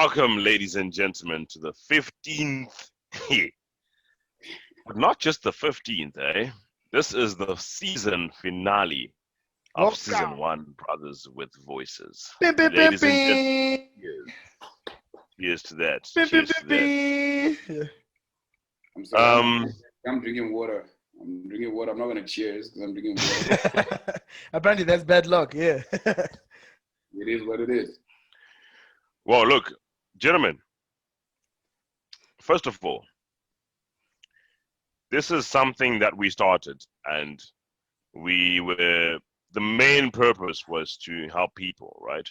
Welcome, ladies and gentlemen, to the 15th, but not just the 15th, eh? This is the season finale of season Welcome. 1, Brothers with Voices. Bing, bing, bing, Ladies and gentlemen, bing. cheers to that. Bing, bing, Cheers to bing, that. bing. I'm sorry. Um, I'm drinking water. I'm drinking water. I'm not gonna cheers because I'm drinking water. Apparently, that's bad luck. Yeah. It is what it is. well, look, gentlemen, first of all, this is something that we started, and the main purpose was to help people, right?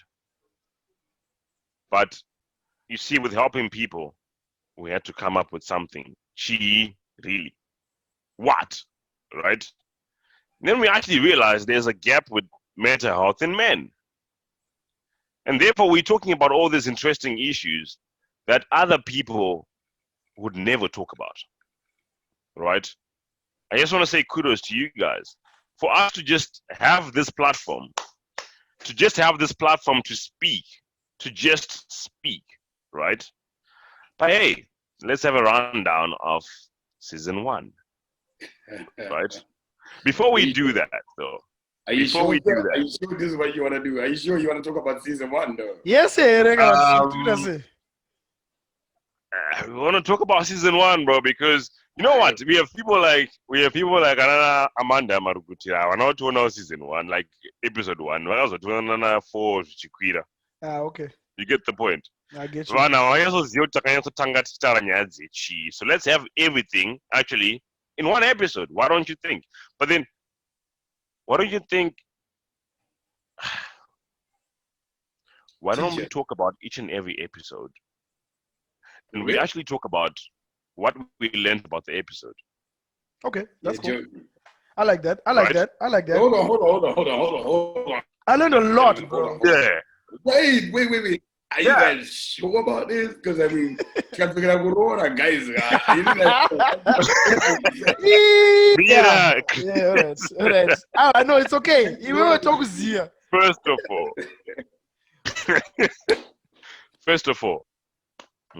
But you see, with helping people, we had to come up with something. Really? What? Right? And then we actually realized there's a gap with mental health in men. And therefore, we're talking about all these interesting issues that other people would never talk about. Right? I just want to say kudos to you guys for us to just have this platform, to speak, to just speak, right? But hey, let's have a rundown of season 1, right? Before we do that, though, Are you before sure? we do that, Are you sure this is what you want to do? Are you sure you want to talk about season 1, though? Yes, we want to talk about season 1, bro, because you know what? We have people like Anana Amanda Marugutira. We're not to know season 1, like episode 1. We're also to 4 Chiquita. okay. You get the point. I get you. So let's have everything actually in one episode. Why don't you think? But then, why don't you think? Why don't we talk about each and every episode? And we actually talk about what we learned about the episode. Okay, that's cool. Joe. I like that. I like that. Hold on. I learned a lot, bro. Yeah. Wait. Are you guys sure about this? Because I mean, can't figure out what are guys. Yeah, all right. I know it's okay. You will talk with Zia. First of all,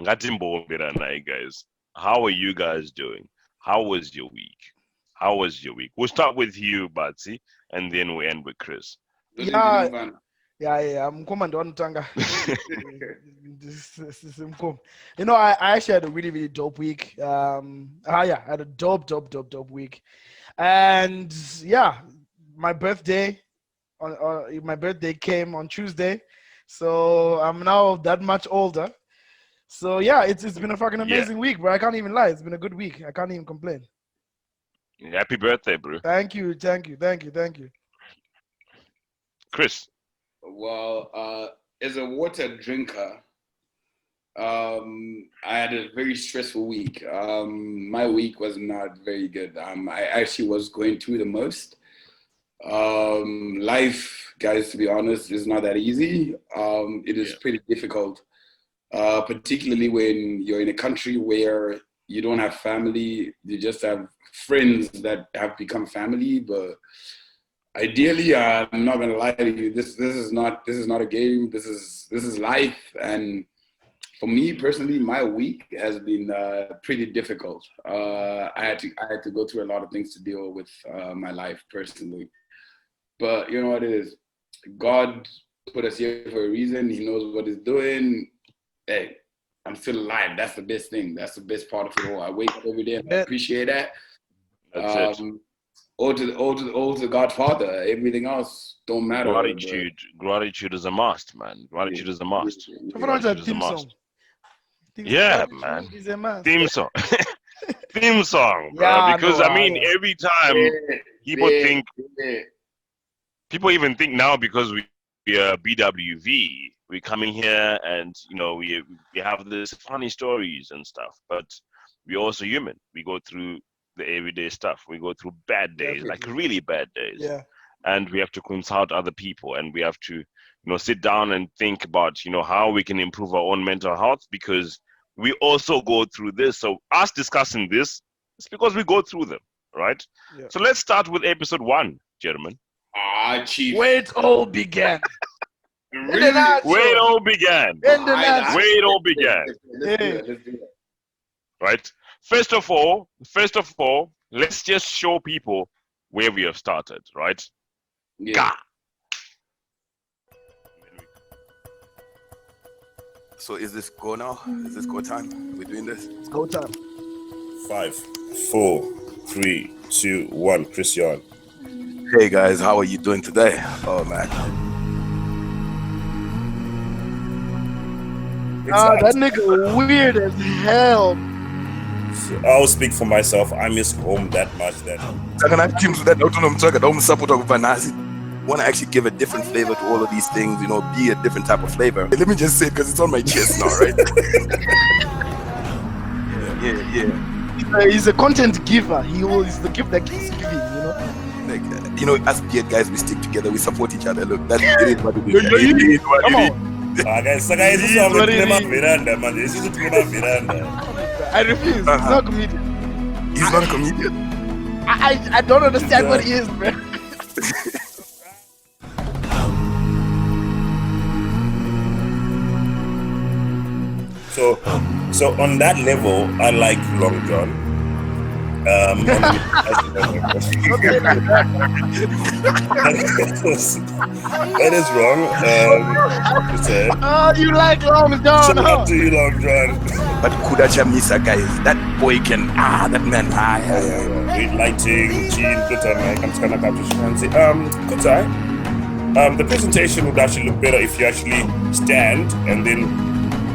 guys, how are you guys doing? How was your week? We'll start with you, Batsy, and then we end with Chris. Yeah, I'm coming on Tanga. You know, I actually had a really, really dope week. I had a dope week. And yeah, my birthday came on Tuesday. So I'm now that much older. So yeah, it's been a fucking amazing week, bro. I can't even lie. It's been a good week. I can't even complain. Happy birthday, bro. Thank you. Chris. Well, as a water drinker, I had a very stressful week. My week was not very good. I actually was going through the most. Life, guys, to be honest, is not that easy. It is pretty difficult, particularly when you're in a country where you don't have family. You just have friends that have become family, but ideally, I'm not gonna lie to you. This is not a game. This is life. And for me personally, my week has been pretty difficult. I had to go through a lot of things to deal with my life personally. But you know what it is. God put us here for a reason. He knows what he's doing. Hey, I'm still alive. That's the best thing. That's the best part of it all. I wake up every day and I appreciate that. That's it. All to the Godfather. Everything else don't matter. Gratitude is a must, man. Gratitude is a must. Yeah, man. Is a must. Theme song, bro. Yeah, because every time people even think now because we are BWV, we're coming here and we have this funny stories and stuff, but we're also human. We go through the everyday stuff. We go through bad days, like really bad days. Yeah. And we have to consult other people, and we have to, sit down and think about, how we can improve our own mental health, because we also go through this. So us discussing this, it's because we go through them, right? Yeah. So let's start with episode 1, gentlemen. Chief. Where it all began. Really? Where it all began. Where it all began. Let's do it. Let's do it. Right. First of all, let's just show people where we have started. Right. Yeah. Gah. So is this go now? Is this go time? We're doing this? It's go time. 5, 4, 3, 2, 1. Christian. Hey guys, how are you doing today? Oh man. That nigga weird as hell. So I'll speak for myself. I miss home that much that Want to actually give a different flavor to all of these things, you know, be a different type of flavor. Let me just say it because it's on my chest now, right? yeah. He's a content giver. He's the gift that keeps giving, you know. Like, you know, as beard guys, we stick together, we support each other. Look, that's it is what it is. Come on. guys, so guys, this is how we play my veranda, man. This is my veranda. I refuse. He's not a comedian. He's not a comedian. I don't understand what he is, man. So on that level, I like Long John. That is wrong. Oh, you like Long John, huh? Shout to you, Long John. But Kudacha Misa, guys, that boy can, that man, Great lighting, Gene, good time, I can scan a capture and say, good time. The presentation would actually look better if you actually stand and then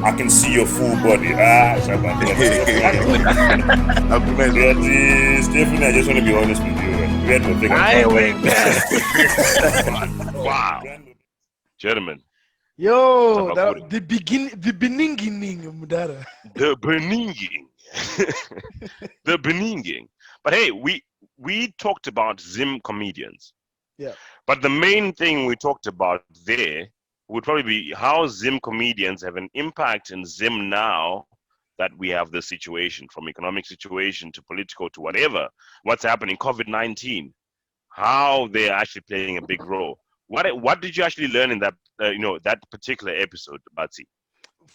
I can see your full body. Definitely, I just want to be honest with you. We had no thing. Wow. Gentlemen. Yo, the beginning, Mudara. The beninging. The beninging. But hey, we talked about Zim comedians. Yeah. But the main thing we talked about there would probably be how Zim comedians have an impact in Zim now that we have this situation, from economic situation to political to whatever, what's happening, COVID-19, how they're actually playing a big role. What did you actually learn in that that particular episode, Batsy?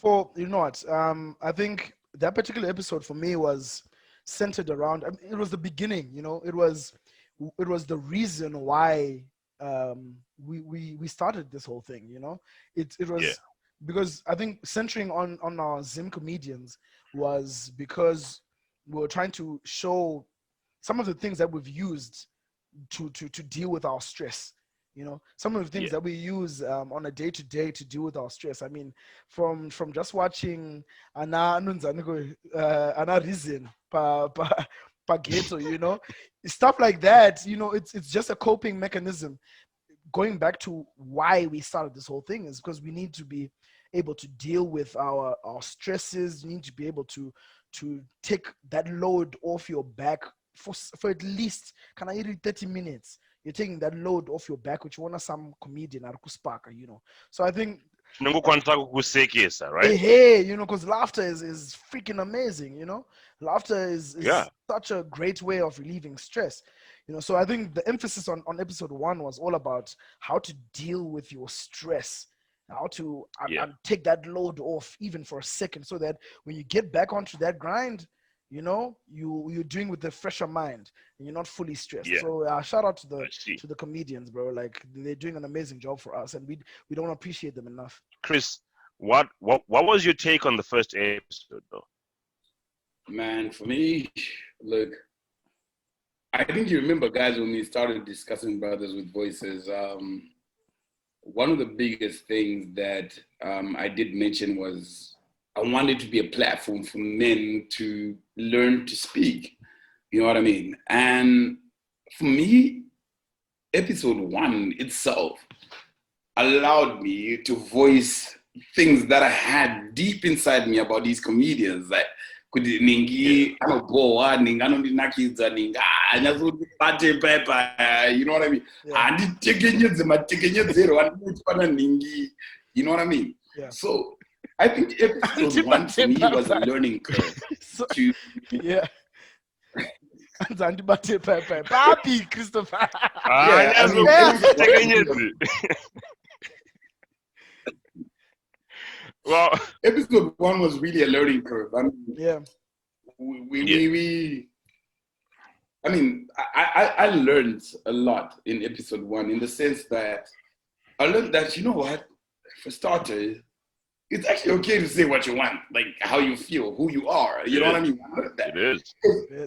I think that particular episode for me was centered around. It was the beginning. It was the reason why we started this whole thing. It was because I think centering on our Zim comedians was because we were trying to show some of the things that we've used to deal with our stress. Some of the things that we use on a day-to-day to deal with our stress. I mean, from just watching Ana Reason pa ghetto, stuff like that. It's just a coping mechanism. Going back to why we started this whole thing is because we need to be able to deal with our stresses. You need to be able to take that load off your back for at least 30 minutes. You're taking that load off your back, which you want some comedian So I think right? Hey, because laughter is freaking amazing. Laughter is such a great way of relieving stress. So I think the emphasis on episode 1 was all about how to deal with your stress, how to take that load off even for a second, so that when you get back onto that grind, you're doing with a fresher mind and you're not fully stressed. So shout out to the comedians, bro. Like, they're doing an amazing job for us, and we don't appreciate them enough. Chris, what was your take on the first episode, though? Man, for me, look, I think you remember, guys, when we started discussing Brothers with Voices, one of the biggest things that I did mention was I wanted to be a platform for men to learn to speak. You know what I mean? And for me, episode 1 itself allowed me to voice things that I had deep inside me about these comedians. Like, you know what I mean? You know what I mean? So I think episode 1 for me was a learning curve. Papi, Christopher. Well, episode 1 was really a learning curve. I mean, Yeah. I mean, I learned a lot in episode 1 in the sense that I learned that, you know what, for starters, it's actually okay to say what you want, like how you feel, who you are. You know what I mean? I learned that. it is.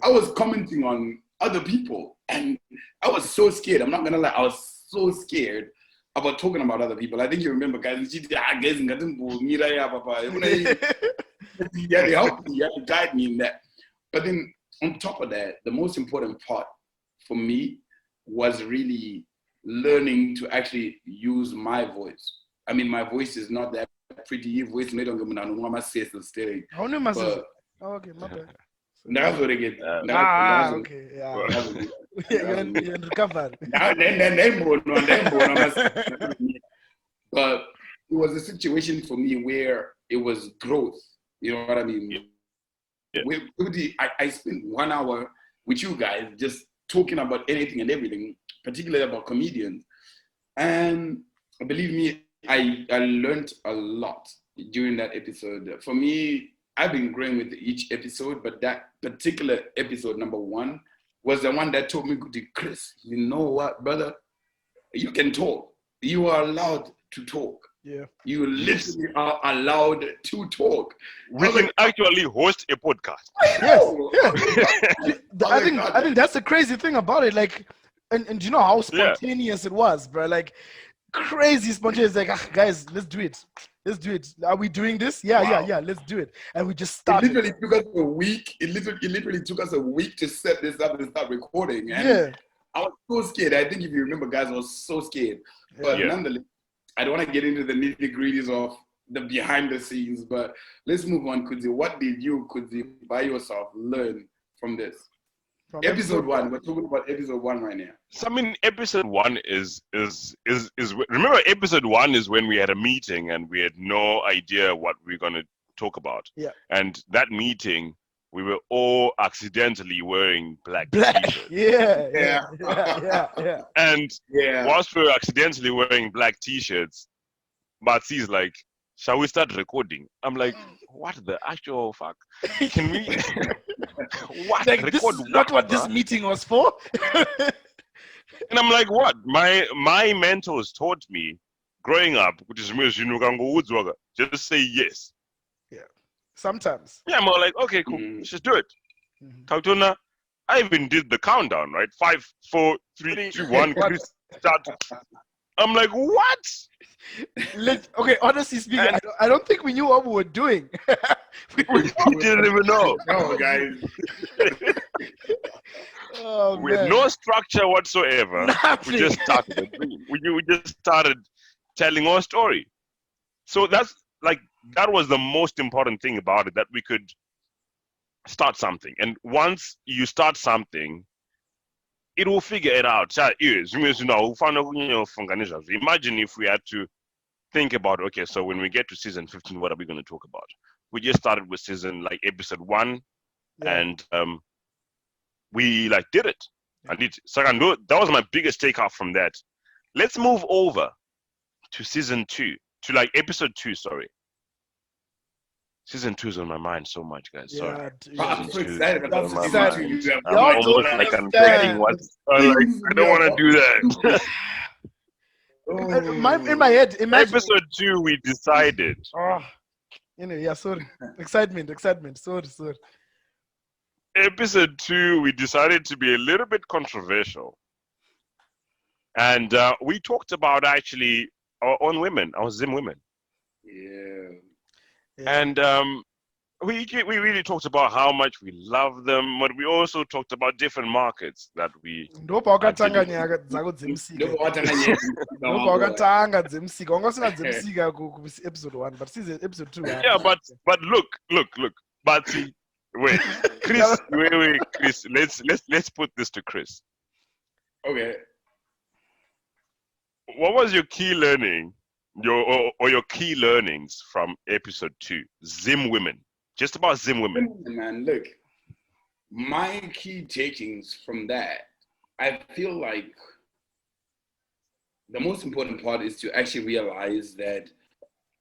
I was commenting on other people and I was so scared. I'm not going to lie. I was so scared about talking about other people. I think you remember, guys. You had to help me. You had to guide me in that. But then on top of that, the most important part for me was really learning to actually use my voice. I mean, my voice is not that pretty voice. Made on my say steady. How many masses? Oh, okay, my bad. That's what I get. Okay, yeah. You're recovered. But it was a situation for me where it was growth. You know what I mean? Yeah. I spent 1 hour with you guys just talking about anything and everything, particularly about comedians. And believe me, I learned a lot during that episode. For me, I've been growing with each episode, but that particular episode, number 1, was the one that told me, Chris, you know what, brother? You can talk. You are allowed to talk. Yeah. You literally are allowed to talk. We can actually host a podcast. Yes. Yeah. I think that's the crazy thing about it. Like, and you know how spontaneous it was, bro. Like, crazy spontaneous. Like, guys, let's do it. Let's do it. Are we doing this? Yeah. Let's do it. And we just started. It literally took us a week. It literally took us a week to set this up and start recording. And yeah. I was so scared. I think if you remember, guys, I was so scared. But nonetheless, I don't want to get into the nitty-gritties of the behind the scenes, but let's move on, Kudzi. What did you, Kudzi, by yourself learn from this? From episode 1. We're talking about episode 1 right now. So I mean, episode 1 is remember, episode 1 is when we had a meeting and we had no idea what we were going to talk about. Yeah. And that meeting, we were all accidentally wearing black t-shirts. Yeah. And whilst we were accidentally wearing black t-shirts, Batsi's like, shall we start recording? I'm like, what the actual fuck? Can we? What? Like, this is not what this meeting was for. And I'm like, what? My mentors taught me growing up, which is just say yes. Yeah. Sometimes. Yeah, I'm all like, okay, cool. Let's just do it. Tautona, I even did the countdown, right? 5, 4, 3, 2, 1. Start. I'm like, what? Okay, honestly speaking, I don't think we knew what we were doing. we didn't even know. No, guys. Oh, we had no structure whatsoever. Nothing. We just started. We just started telling our story. So that was the most important thing about it, that we could start something. And once you start something, it will figure it out. Imagine if we had to think about, okay, so when we get to season 15, what are we going to talk about? We just started with episode 1, and we did it. And that was my biggest takeoff from that. Let's move over to season 2, to episode 2, sorry. Season 2 is on my mind so much, guys. Sorry. I'm so excited about season 2. I'm almost I'm getting what. I don't want to do that. In my head, imagine. Episode 2, we decided. Sorry. Excitement. Sorry. Episode 2, we decided to be a little bit controversial. And we talked about actually our own women, our Zim women. Yeah. And we really talked about how much we love them, but we also talked about different markets that we. Episode 1, but episode 2. Yeah, but look. But see, wait, Chris, wait, Chris. Let's put this to Chris. Okay. What was your key learning? Your key learnings from episode 2, Zim women, just about Zim women. Man, look, my key takings from that, I feel like the most important part is to actually realize that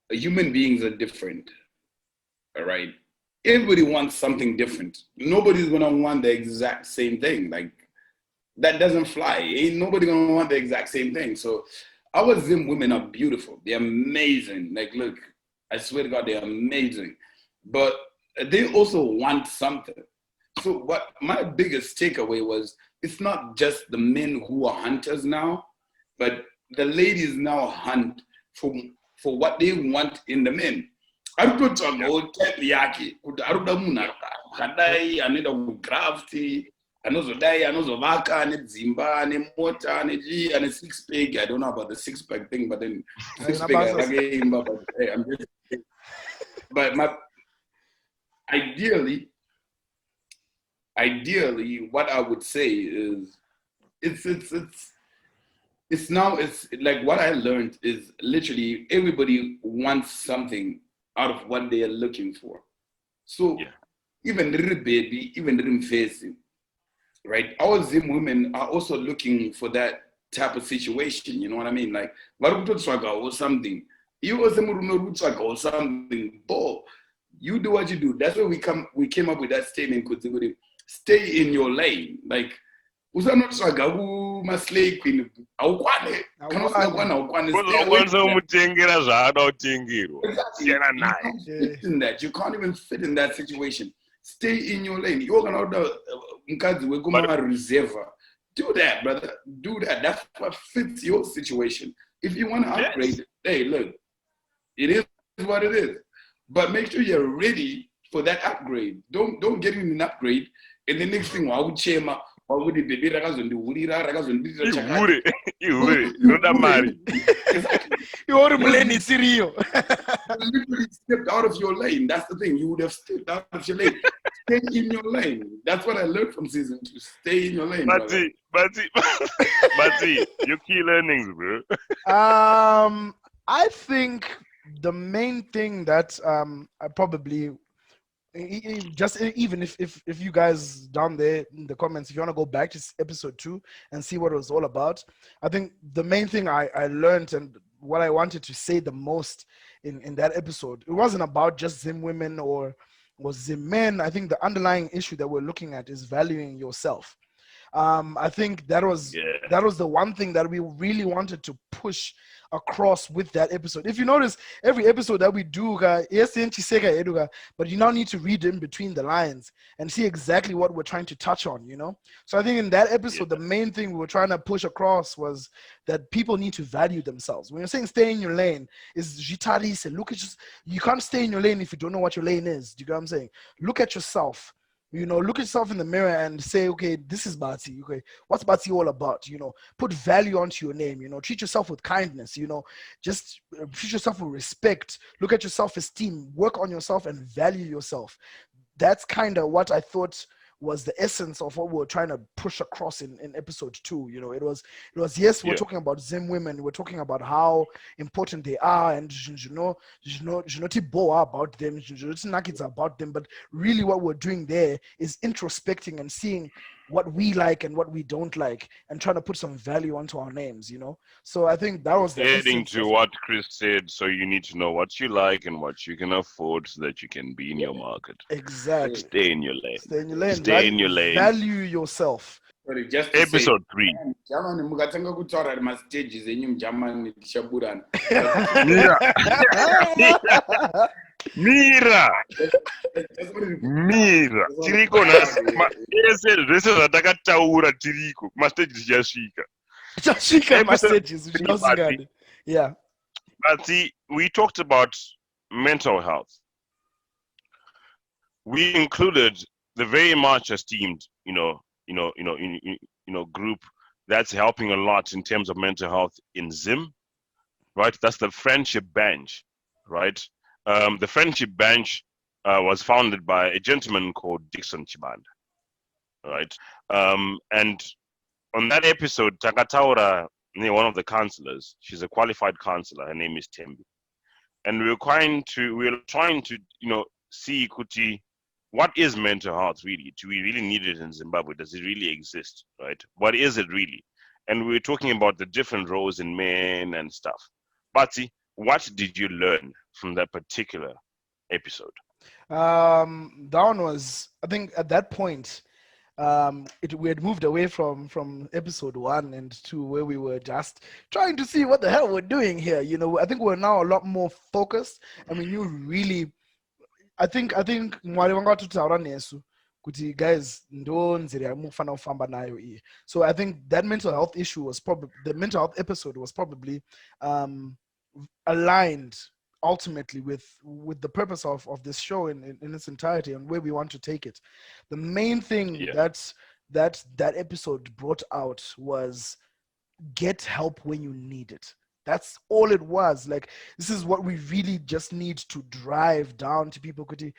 human beings are different. All right. Everybody wants something different. Nobody's gonna want the exact same thing. Like that doesn't fly. Ain't nobody gonna want the exact same thing. So our Zim women are beautiful. They're amazing. Like, look, I swear to God, they're amazing. But they also want something. So what my biggest takeaway was, it's not just the men who are hunters now, but the ladies now hunt for what they want in the men. Arikutsvaga type yake kuti arikuda munhu akadai anoenda kugrafti anozodai anozovaka ane dzimba ane mota ane chii ane six pack. I don't know about the six pack thing, but then six pack akaimba, but hey, I'm just but my ideally what I would say is it's now, it's like what I learned is literally everybody wants something out of what they are looking for. So even little baby, even little face, right? Our Zim women are also looking for that type of situation. You know what I mean? Like, or something. You or something. Bo, you do what you do. That's why we came up with that statement. Stay in your lane. Like, usanotsvaga kumaslay queen aukwane kana usingakwana aukwane uzomutengera zvaada kutengerwa siyana naye. You can't even fit in that situation. Stay in your lane. You're gonna order mukadzi wekuma reserve. Do that, brother. Do that. That's what fits your situation. If you want to upgrade, hey, look, it is what it is. But make sure you're ready for that upgrade. Don't get in an upgrade and the next thing wauchema wakuti baby rakazondihurira rakazondita chakati noda mari. You're muleni siriyo. You literally stepped out of your lane. That's the thing. You would have stepped out of your lane. Stay in your lane. That's what I learned from season 2. Stay in your lane. Bati, your key learnings, bro. I think the main thing that I probably just even if you guys down there in the comments, if you want to go back to episode 2 and see what it was all about, I think the main thing I learned and what I wanted to say the most in that episode, it wasn't about just Zim women or Zim men. I think the underlying issue that we're looking at is valuing yourself. I think that was the one thing that we really wanted to push across with that episode. If you notice, every episode that we do, but you now need to read in between the lines and see exactly what we're trying to touch on, you know? So I think in that episode, the main thing we were trying to push across was that people need to value themselves. When you're saying stay in your lane, is jitarise, look at you can't stay in your lane if you don't know what your lane is. Do you get what I'm saying? Look at yourself. You know, look at yourself in the mirror and say, okay, this is Bati. Okay, what's Bati all about? You know, put value onto your name. You know, treat yourself with kindness. You know, just treat yourself with respect. Look at your self-esteem. Work on yourself and value yourself. That's kind of what I thought was the essence of what we were trying to push across in episode 2. You know, it was yes, we're talking about Zim women, we're talking about how important they are, and you know about them, it's about them, but really what we're doing there is introspecting and seeing what we like and what we don't like and trying to put some value onto our names, you know. So I think that was the adding to what Chris said. So you need to know what you like and what you can afford so that you can be in your market. Exactly. Stay in your lane. Stay in your lane. Stay in your lane. Value yourself. Sorry, just episode 3. German mukatanga kutaura ma stages enyu German tichaburana. Mira tiriko nhasi ese zvese zvatakataura tiriko mastages tichasvika mastages yeah. But see, we talked about mental health. We included the very much esteemed group that's helping a lot in terms of mental health in Zim, right? That's the Friendship Bench, right? The Friendship Bench was founded by a gentleman called Dixon Chibanda, right? And on that episode, Takataura, one of the counselors, she's a qualified counselor, her name is Tembi. And we were trying to see Kuti, what is mental health really? Do we really need it in Zimbabwe? Does it really exist, right? What is it really? And we were talking about the different roles in men and stuff. But see, what did you learn from that particular episode? That one was, I think at that point, we had moved away from episode 1 and to where we were just trying to see what the hell we're doing here. You know, I think we're now a lot more focused, and we knew really. I think mwari vanga vatitaura nesu kuti guys ndo nzira yamufana kufamba nayo iyi. So I think that mental health issue was probably, the mental health episode was probably aligned ultimately with the purpose of this show in its entirety and where we want to take it. The main thing that episode brought out was get help when you need it. That's all it was. Like, this is what we really just need to drive down to people. Could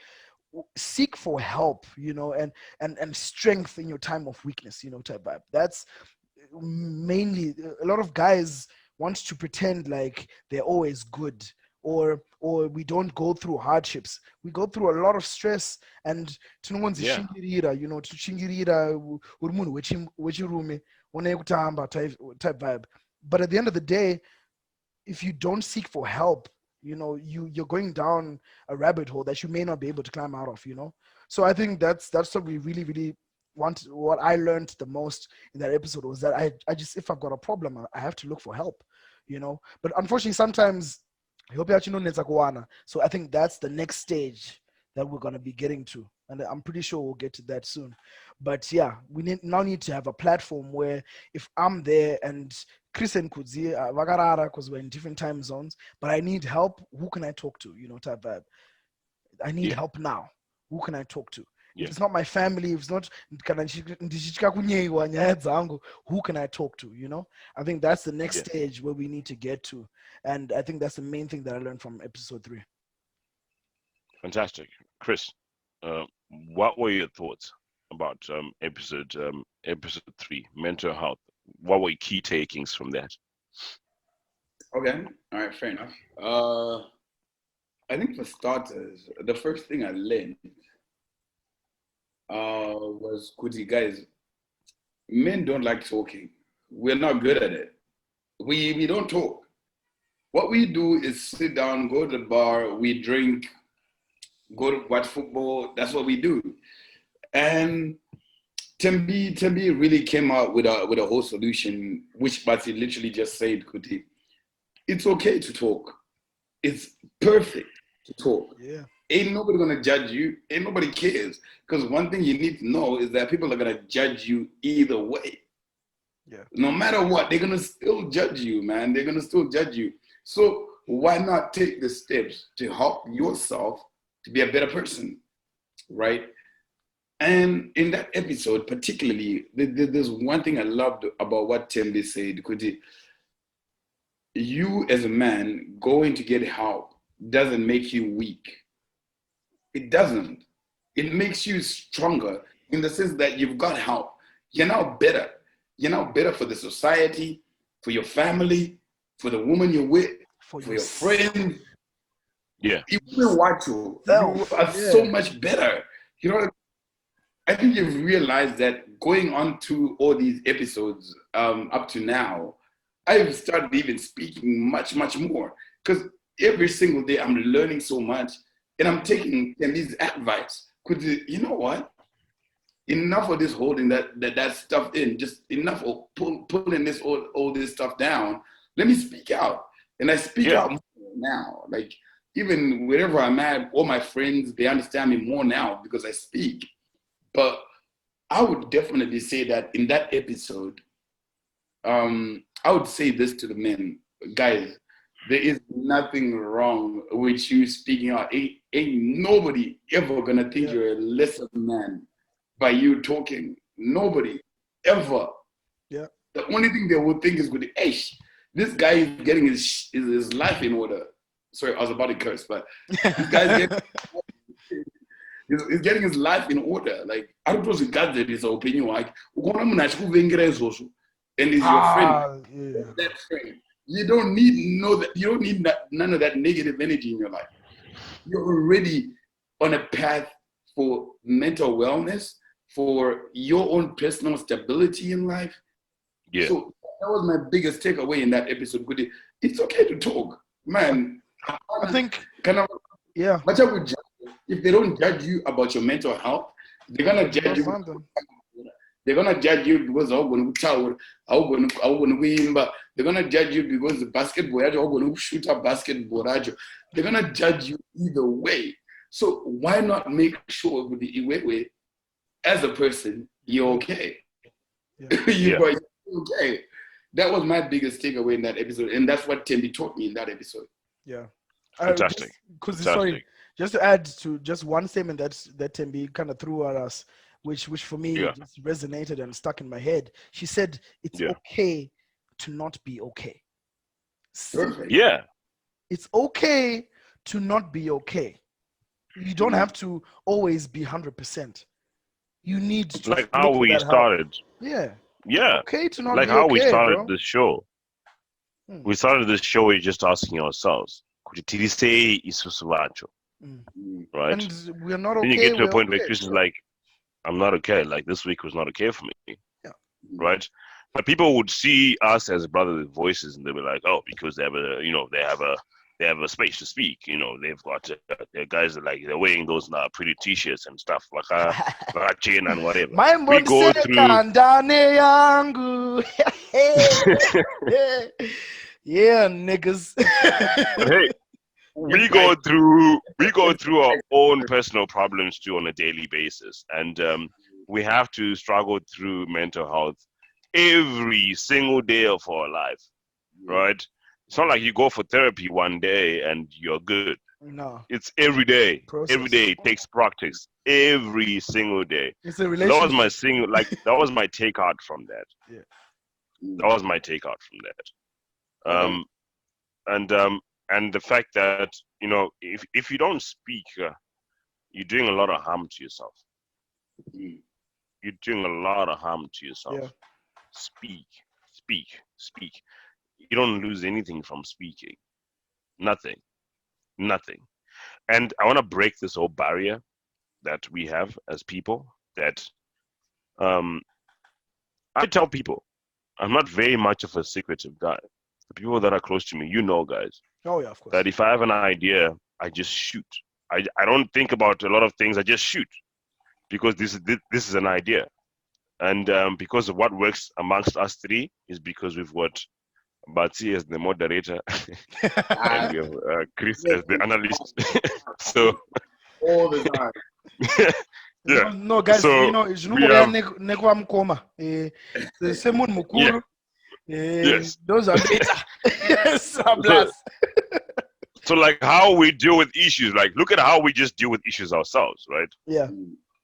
seek for help, you know, and strength in your time of weakness, you know, type vibe. That's mainly, a lot of guys want to pretend like they're always good, or we don't go through hardships. We go through a lot of stress, and you know, to chingirira uri munhu wechirume one kutamba type vibe. But at the end of the day, if you don't seek for help, you know, you're going down a rabbit hole that you may not be able to climb out of, you know. So I think that's what we really want. What I learned the most in that episode was that I just, if I've got a problem, I have to look for help, you know. But unfortunately, sometimes so I think that's the next stage that we're going to be getting to, and I'm pretty sure we'll get to that soon. But yeah, we now need to have a platform where if I'm there and Chris and Kudzi vakarara because we're in different time zones, but I need help, who can I talk to, you know, type vibe. I need help now, who can I talk to? If it's not my family, if it's not, who can I talk to, you know? I think that's the next stage where we need to get to, and I think that's the main thing that I learned from episode 3. Fantastic. Chris, what were your thoughts about episode 3, mental health? What were your key takings from that? Okay, all right, fair enough. I think for starters, the first thing I learned was, Kuti, guys, men don't like talking. We're not good at it. We don't talk. What we do is sit down, go to the bar, we drink, go to watch football. That's what we do. And Tembi really came out with a whole solution, which Bati literally just said, Kuti, it's okay to talk. It's perfect to talk. Yeah. Ain't nobody gonna judge you. Ain't nobody cares. Because one thing you need to know is that people are gonna judge you either way. Yeah. No matter what, they're gonna still judge you, man. They're gonna still judge you. So why not take the steps to help yourself to be a better person, right? And in that episode, particularly, there's one thing I loved about what Tembi said, Kuti. You as a man going to get help doesn't make you weak. It doesn't. It makes you stronger in the sense that you've got help. You're now better. You're now better for the society, for your family, for the woman you're with, for your friends. Yeah. Even watch you are so much better. You know, I think you've realized that going on to all these episodes up to now, I've started even speaking much more, because every single day I'm learning so much, and I'm taking Tembi's advice. Because you know what? Enough of this holding that stuff in. Just enough of pulling this all this stuff down. Let me speak out, and I speak out more now. Like, even wherever I'm at, all my friends, they understand me more now because I speak. But I would definitely say that in that episode, I would say this to the men, guys, there is nothing wrong with you speaking out. Ain't nobody ever gonna think you're a lesser man by you talking. Nobody, ever. Yeah. The only thing they would think is, hey, this guy is getting his life in order. Sorry, I was about to curse, but this guy's he's getting his life in order. Like, I don't know if God did his opinion, like, and he's your friend. Yeah. That friend. You don't need none of that negative energy in your life. You're already on a path for mental wellness, for your own personal stability in life. Yeah. So that was my biggest takeaway in that episode. It's okay to talk, man. I think, Kind of, yeah. much I would judge you. If they don't judge you about your mental health, they're gonna judge you. They're gonna judge you because they're gonna judge you because the basketball are gonna shoot a basketball. They're gonna judge you either way. So why not make sure with the way as a person you're okay? Yeah. You're okay. That was my biggest takeaway in that episode, and that's what Tembi taught me in that episode. Yeah. Fantastic. Sorry, just to add to just one statement that Tembi kind of threw at us, which for me just resonated and stuck in my head. She said, "It's okay to not be okay." Perfect. Yeah. It's okay to not be okay. You don't have to always be 100%. You need to like how we started. Yeah. Yeah. Okay to not like be how okay, we started bro. this show. We started this show with just asking ourselves, right? And we're not okay. Then you get to a point where Chris is like, I'm not okay. Like this week was not okay for me. Yeah. Right? But people would see us as brothers with voices and they'll be like, oh, because they have a space to speak. They've got their guys that they're wearing those pretty t-shirts and stuff like chain and whatever. We go through yeah, niggas. But hey, we go through our own personal problems too on a daily basis, and we have to struggle through mental health every single day of our life, right? It's not like you go for therapy one day and you're good. No, it's every day. Process. Every day it takes practice. Every single day. It's a relationship. That was my that was my takeout from that. Yeah. That was my takeout from that. And the fact that if you don't speak, you're doing a lot of harm to yourself. You're doing a lot of harm to yourself. Yeah. Speak. You don't lose anything from speaking. Nothing. And I want to break this whole barrier that we have as people. That I tell people, I'm not very much of a secretive guy. The people that are close to me, guys. Oh yeah, of course. That if I have an idea, I just shoot. I don't think about a lot of things. I just shoot because this is an idea, and because of what works amongst us three is because we've got Batsi as the moderator and we have Chris as the analyst. So all the time. Yeah. No, guys, So, Yes. Those are data. So like how we deal with issues, like look at how we just deal with issues ourselves, right? Yeah.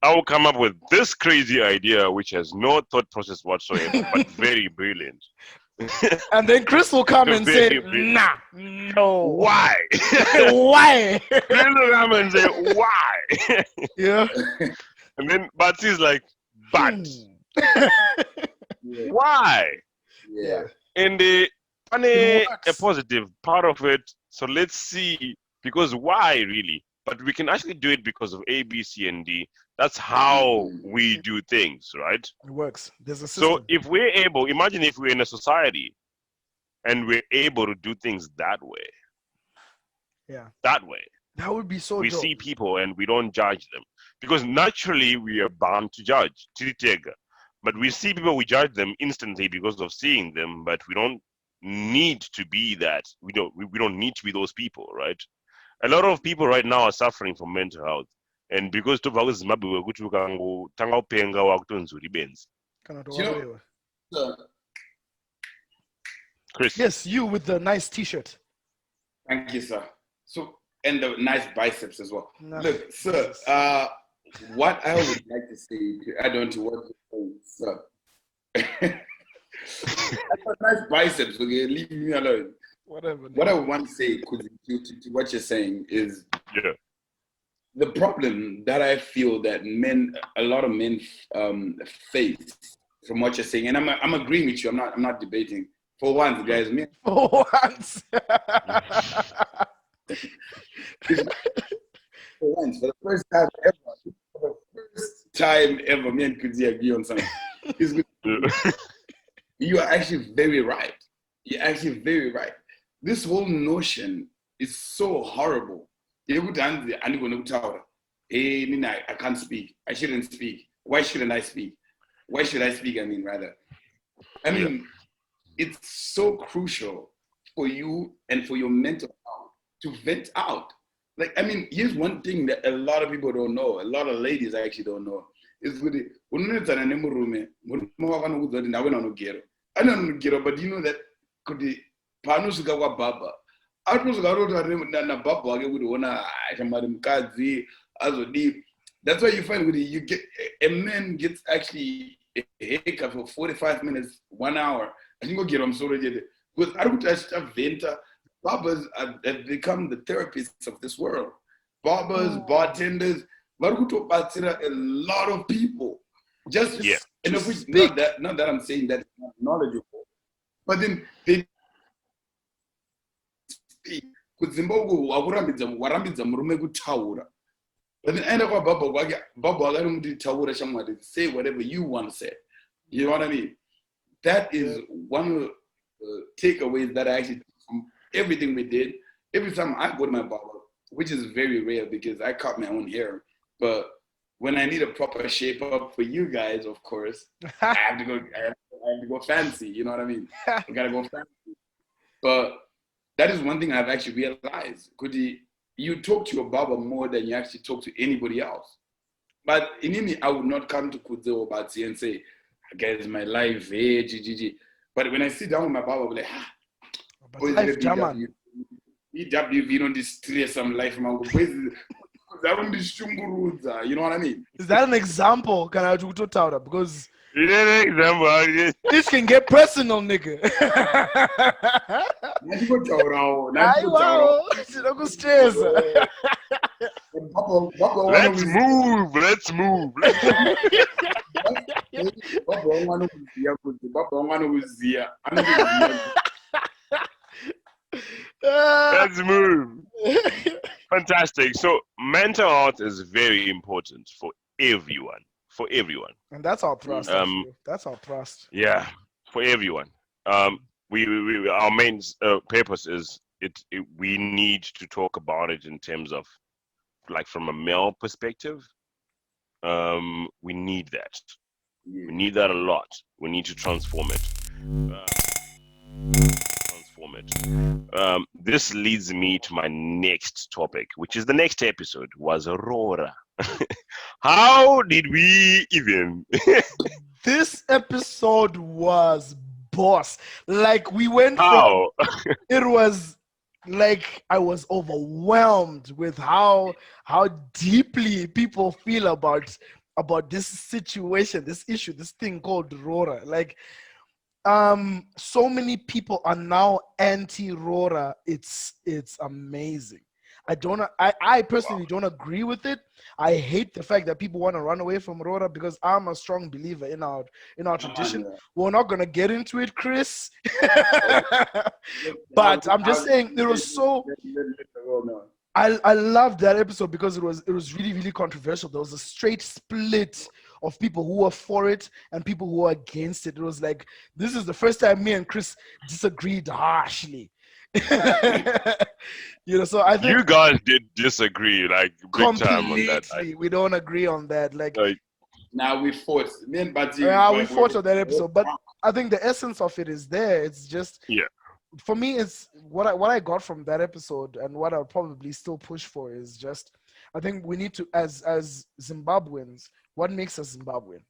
I will come up with this crazy idea which has no thought process whatsoever, but very brilliant. And then Chris will come and say, Very brilliant. nah, no. Why? Why? Chris will come and say, why? Yeah. And then Batsi's like, but why? Yeah. In the It a works. positive part of it, so let's see, because why really? But we can actually do it because of A, B, C, and D. That's how we do things, right? It works. There's a system. So if we're able, imagine if we're in a society and we're able to do things that way. Yeah. That way. That would be so We dope. see people and we don't judge them. Because naturally we are bound to judge. Tiritega. But we see people, we judge them instantly because of seeing them, but we don't need to be that. We don't need to be those people, right? A lot of people right now are suffering from mental health. And because Chris. Yes, you with the nice t-shirt. Thank you, sir. So, and the nice biceps as well. Nice. Look, sir, what I would like to say to add on to what you say, sir. I got nice biceps, okay? Leave me alone. Whatever. What I want to say to what you're saying is the problem that I feel that a lot of men face from what you're saying, and I'm agreeing with you. I'm not debating. For once, guys, men. For once. For the first time ever, me and Kudzi agree on something. You are actually very right. You're actually very right. This whole notion is so horrible. Hey, Nina, I can't speak. I shouldn't speak. Why shouldn't I speak? Why should I speak? I mean, rather. I mean, it's so crucial for you and for your mental health to vent out. Like, I mean, here's one thing that a lot of people don't know. A lot of ladies actually don't know. Is with it. I don't know, but you know that could be panusuka kwa baba. That's why you find with it, you get a man gets actually a haircut for 45 minutes, 1 hour, and you go get him so ready. Because I don't touch venta. Barbers have become the therapists of this world. Barbers, bartenders, a lot of people. Just and of which not that I'm saying that it's not knowledgeable, but then they speak. But then end up Baba say whatever you want to say. You know what I mean? That is one of the takeaways that I actually took from everything we did. Every time I go to my barber, which is very rare because I cut my own hair, but when I need a proper shape up for you guys, of course, I have to go fancy. You know what I mean? I gotta go fancy. But that is one thing I've actually realized. You talk to your barber more than you actually talk to anybody else. But in me, I would not come to Kudzo or Batsi and say, guys, my life, hey, GGG. But when I sit down with my barber, I'm like, Life, German. BW, don't distress some life, man. You know what I mean? Is that an example? Can I do it? Because Example. this can get personal, nigga. Let's move. Let's move. Fantastic. So mental health is very important for everyone. And that's our thrust. That's our thrust. Yeah, for everyone. We our main purpose is we need to talk about it in terms of like from a male perspective. We need that. We need that a lot. We need to transform it. This leads me to my next topic, which is the next episode, was Aurora. How did we even? This episode was boss. Like we went How? It was like I was overwhelmed with how deeply people feel about this situation, this issue, this thing called Aurora. Like so many people are now anti-Rora. It's amazing. I personally don't agree with it. I hate the fact that people want to run away from Rora because I'm a strong believer in our tradition. We're not gonna get into it, Chris. But I'm just saying it was so I loved that episode because it was really, really controversial. There was a straight split of people who were for it and people who were against it. It was like, this is the first time me and Chris disagreed harshly. So I think you guys did disagree like big time on that. We don't agree on that. Now we fought. Me and Bati, we fought on that episode, but I think the essence of it is there. It's just for me, it's what I got from that episode, and what I'll probably still push for is just, I think we need to, as Zimbabweans, what makes us Zimbabwean,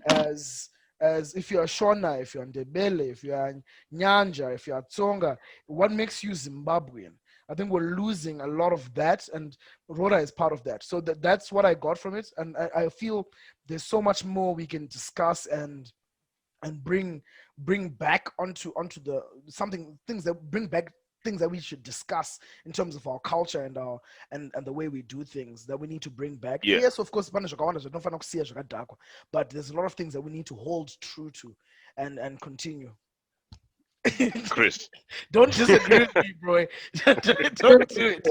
as if you're Shona, if you're Ndebele, if you're Nyanja, if you're Tsonga, what makes you Zimbabwean? I think we're losing a lot of that, and Rora is part of that. So that's what I got from it, and I feel there's so much more we can discuss and bring back onto the things that we should discuss in terms of our culture and the way we do things that we need to bring back. Yes, of course, but there's a lot of things that we need to hold true to and continue. Chris, don't disagree with me, bro. Don't do it.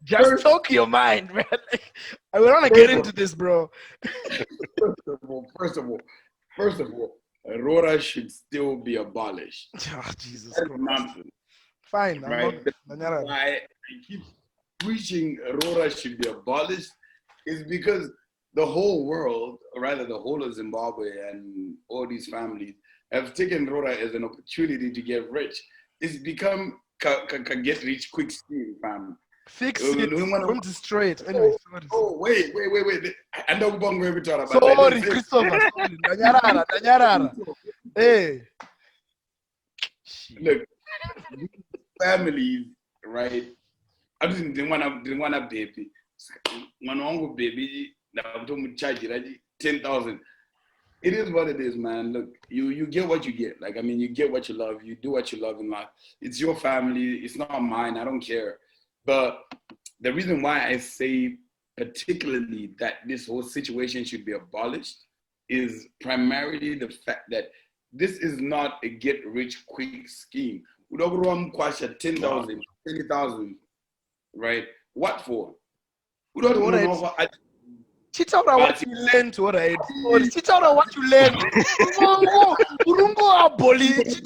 Just talk your mind, man. I don't want to get into this, bro. First of all, Aurora should still be abolished. Oh, Jesus Christ. Fine. right? I'm That's not. why I keep preaching Rora should be abolished is because the whole world, or rather the whole of Zimbabwe and all these families have taken Rora as an opportunity to get rich. It's become a get rich quick scheme, fam. Fix it. Don't destroy it. Anyway. Oh, wait. I know we're talking about Sorry, Christopher. Sorry. Danyarara. Hey. Look, families, right? I didn't want a baby. One baby, I'm talking charge 10,000. It is what it is, man. Look, you get what you get. Like, I mean, you get what you love. You do what you love in life. It's your family. It's not mine. I don't care. But the reason why I say particularly that this whole situation should be abolished is primarily the fact that this is not a get-rich-quick scheme. Udogurum kwasha 10,000, 20,000, right? What for? Teach out what you learned, alright? Teach out what you learned. Teach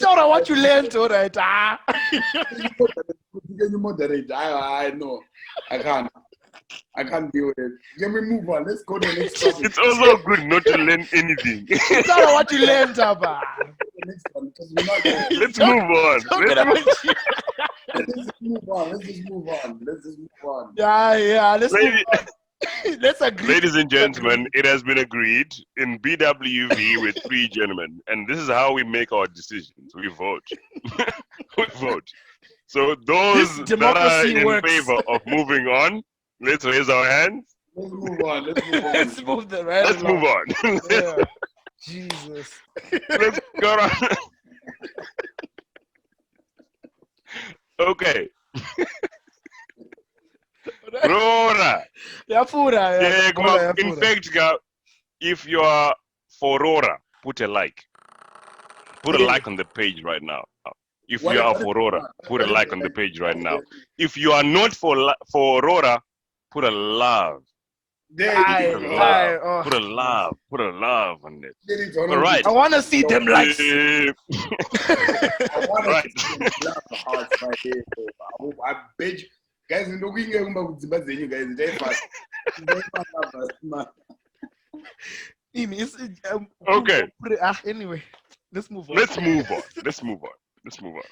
out what you learned, alright? You moderate. I know. I can't deal with it. Can we move on? Let's go to the next topic. It's also good not to learn anything. Teach out what you learned, Abba. Next one, because we're not there. Let's move on. Let's just move on. Yeah. Let's agree. Ladies and gentlemen, it has been agreed in BWV with 3 gentlemen, and this is how we make our decisions. We vote. We vote. So those that are in favor of moving on, let's raise our hands. Let's move on. Let's move the right Let's move on. Yeah. Jesus. Let's go on. Okay. Rora. In fact, if you are for Rora, put a like. Put a like on the page right now. If you are for Rora, put a like on the page right now. If you are not for Rora, put a love. Put a love on it. All right. I want to see them likes. Right. I bet you guys in the weekend, you guys, they okay. Anyway, let's move on. Let's move on.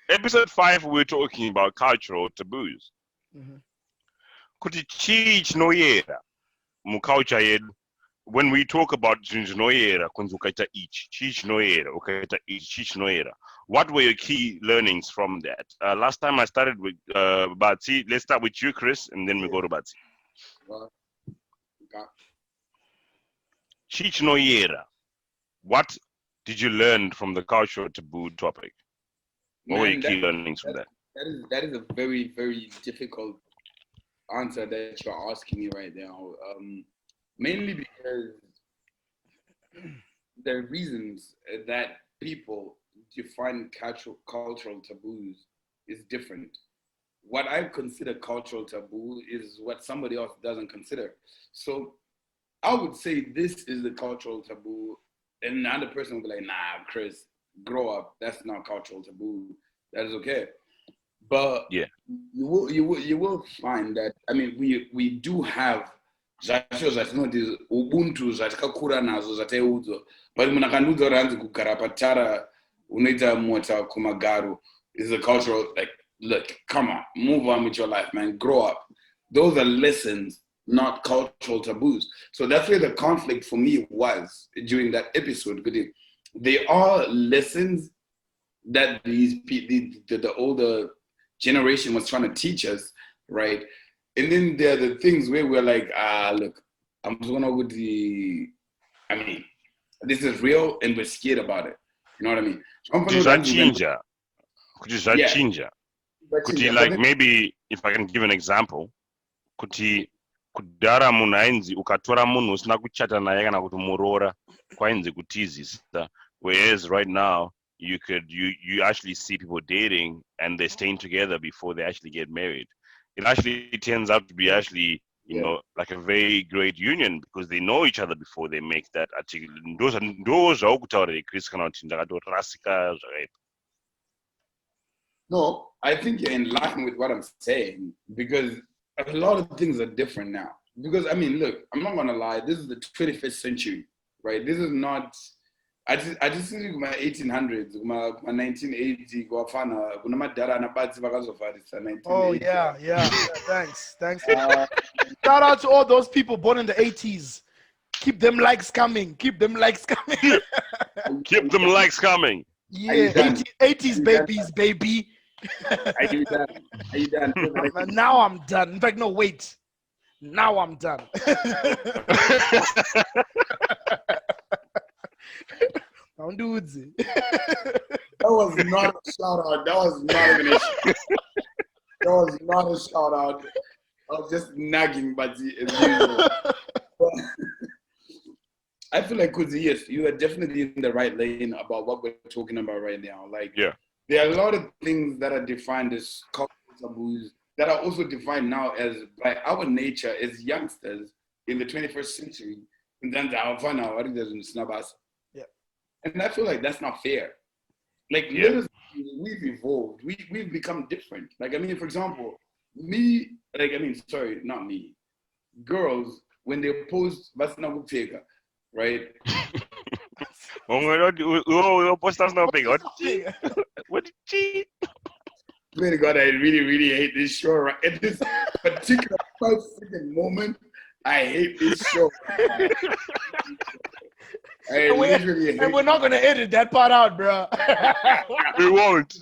Episode 5, we're talking about cultural taboos. Kuti chi chinoyera mu culture yedu. When we talk about chinoyera, kunzi ukaita ichi, chi chinoyera, ukaita ichi, chi chinoyera. What were your key learnings from that? Last time I started with Batsi. Let's start with you, Chris, and then we go to Batsi. Chi chinoyera. What did you learn from the cultural taboo topic? What were your key learnings from that? That is a very, very difficult answer that you're asking me right now. Mainly because the reasons that people define cultural taboos is different. What I consider cultural taboo is what somebody else doesn't consider. So I would say this is the cultural taboo, and another person will be like, nah, Chris, grow up. That's not cultural taboo. That is okay. But yeah, you will find that, I mean, we do have zvacho zvatinoti ubuntu zvatakakura nazvo zvataiudzwa, but munhu akandiudza kuti hanzi kugara patara unoita mota kumagaro is a cultural, like, look, come on, move on with your life, man, grow up. Those are lessons, not cultural taboos. So that's where the conflict for me was during that episode. They are lessons that the older generation was trying to teach us, right? And then there are the things where we're like, look, I'm just gonna go I mean, this is real and we're scared about it. You know what I mean? Could you like, maybe if I can give an example, kuti kudhara munhu ainzi ukatora munhu usina kuchata naye kana kuti murora kwainzi kutizisa, whereas right now you actually see people dating and they're staying together before they actually get married. It actually turns out to be actually, you know, like a very great union because they know each other before they make that article. No, I think you're in line with what I'm saying because a lot of things are different now. Because I mean, look, I'm not gonna lie. This is the 21st century, right? This is not. I just think my 1800s, my 1980, kwafana kunamadara nabadzi vakazofarisa Oh 1980. yeah. Thanks. Shout out to all those people born in the 80s. Keep them likes coming. Keep them likes coming. Keep them likes coming. Yeah, 80s babies, baby. Are you done? Are you done? Now I'm done. In fact, no, wait. Now I'm done. Don't do it. That was not a shout out. That was not even a that was not a shout out. I was just nagging, but as usual. I feel like, Kuzi, yes, you are definitely in the right lane about what we're talking about right now. Like, there are a lot of things that are defined as cultural taboos that are also defined now as by our nature as youngsters in the 21st century. And then and I feel like that's not fair. Like, we've evolved. We've become different. Like, I mean, for example, not me. Girls, when they post Vasna right? What did she? Swear to God, I really, really hate this show. Right at this particular freaking moment, I hate this show. And we're not gonna edit that part out, bro. We won't.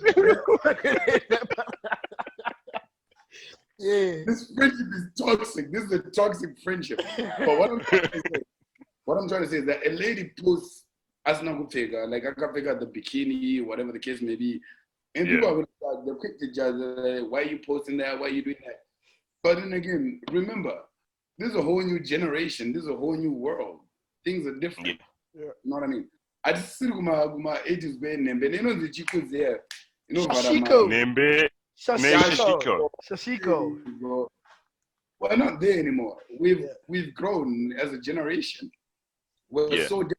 Yeah. This friendship is toxic. This is a toxic friendship. But what I'm trying to say is that a lady posts Asna Guptega, like Akapega, the bikini, whatever the case may be, and people are like, they're quick to judge, why are you posting that? Why are you doing that? But then again, remember, this is a whole new generation. This is a whole new world. Things are different. You know what I mean? I just see my 80s band name, but you know the chicos there. You know Nembe. Shashiko. We're not there anymore. We've grown as a generation. We're so different.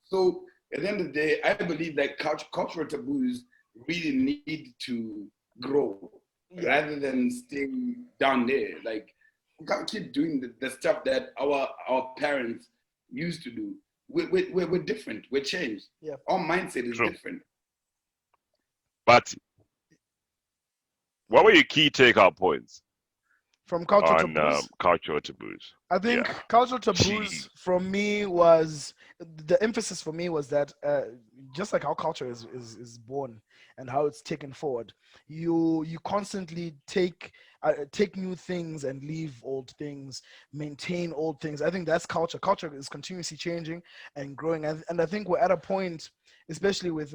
So at the end of the day, I believe that cultural taboos really need to grow rather than staying down there. Like, we can't keep doing the stuff that our parents used to do. We're different. We're changed. Yeah. Our mindset is different. But what were your key takeout points from cultural taboos? Cultural taboos. I think cultural taboos from me was the emphasis for me was that just like how culture is born and how it's taken forward, you constantly take new things and leave old things, maintain old things. I think that's culture. Culture is continuously changing and growing, and I think we're at a point, especially with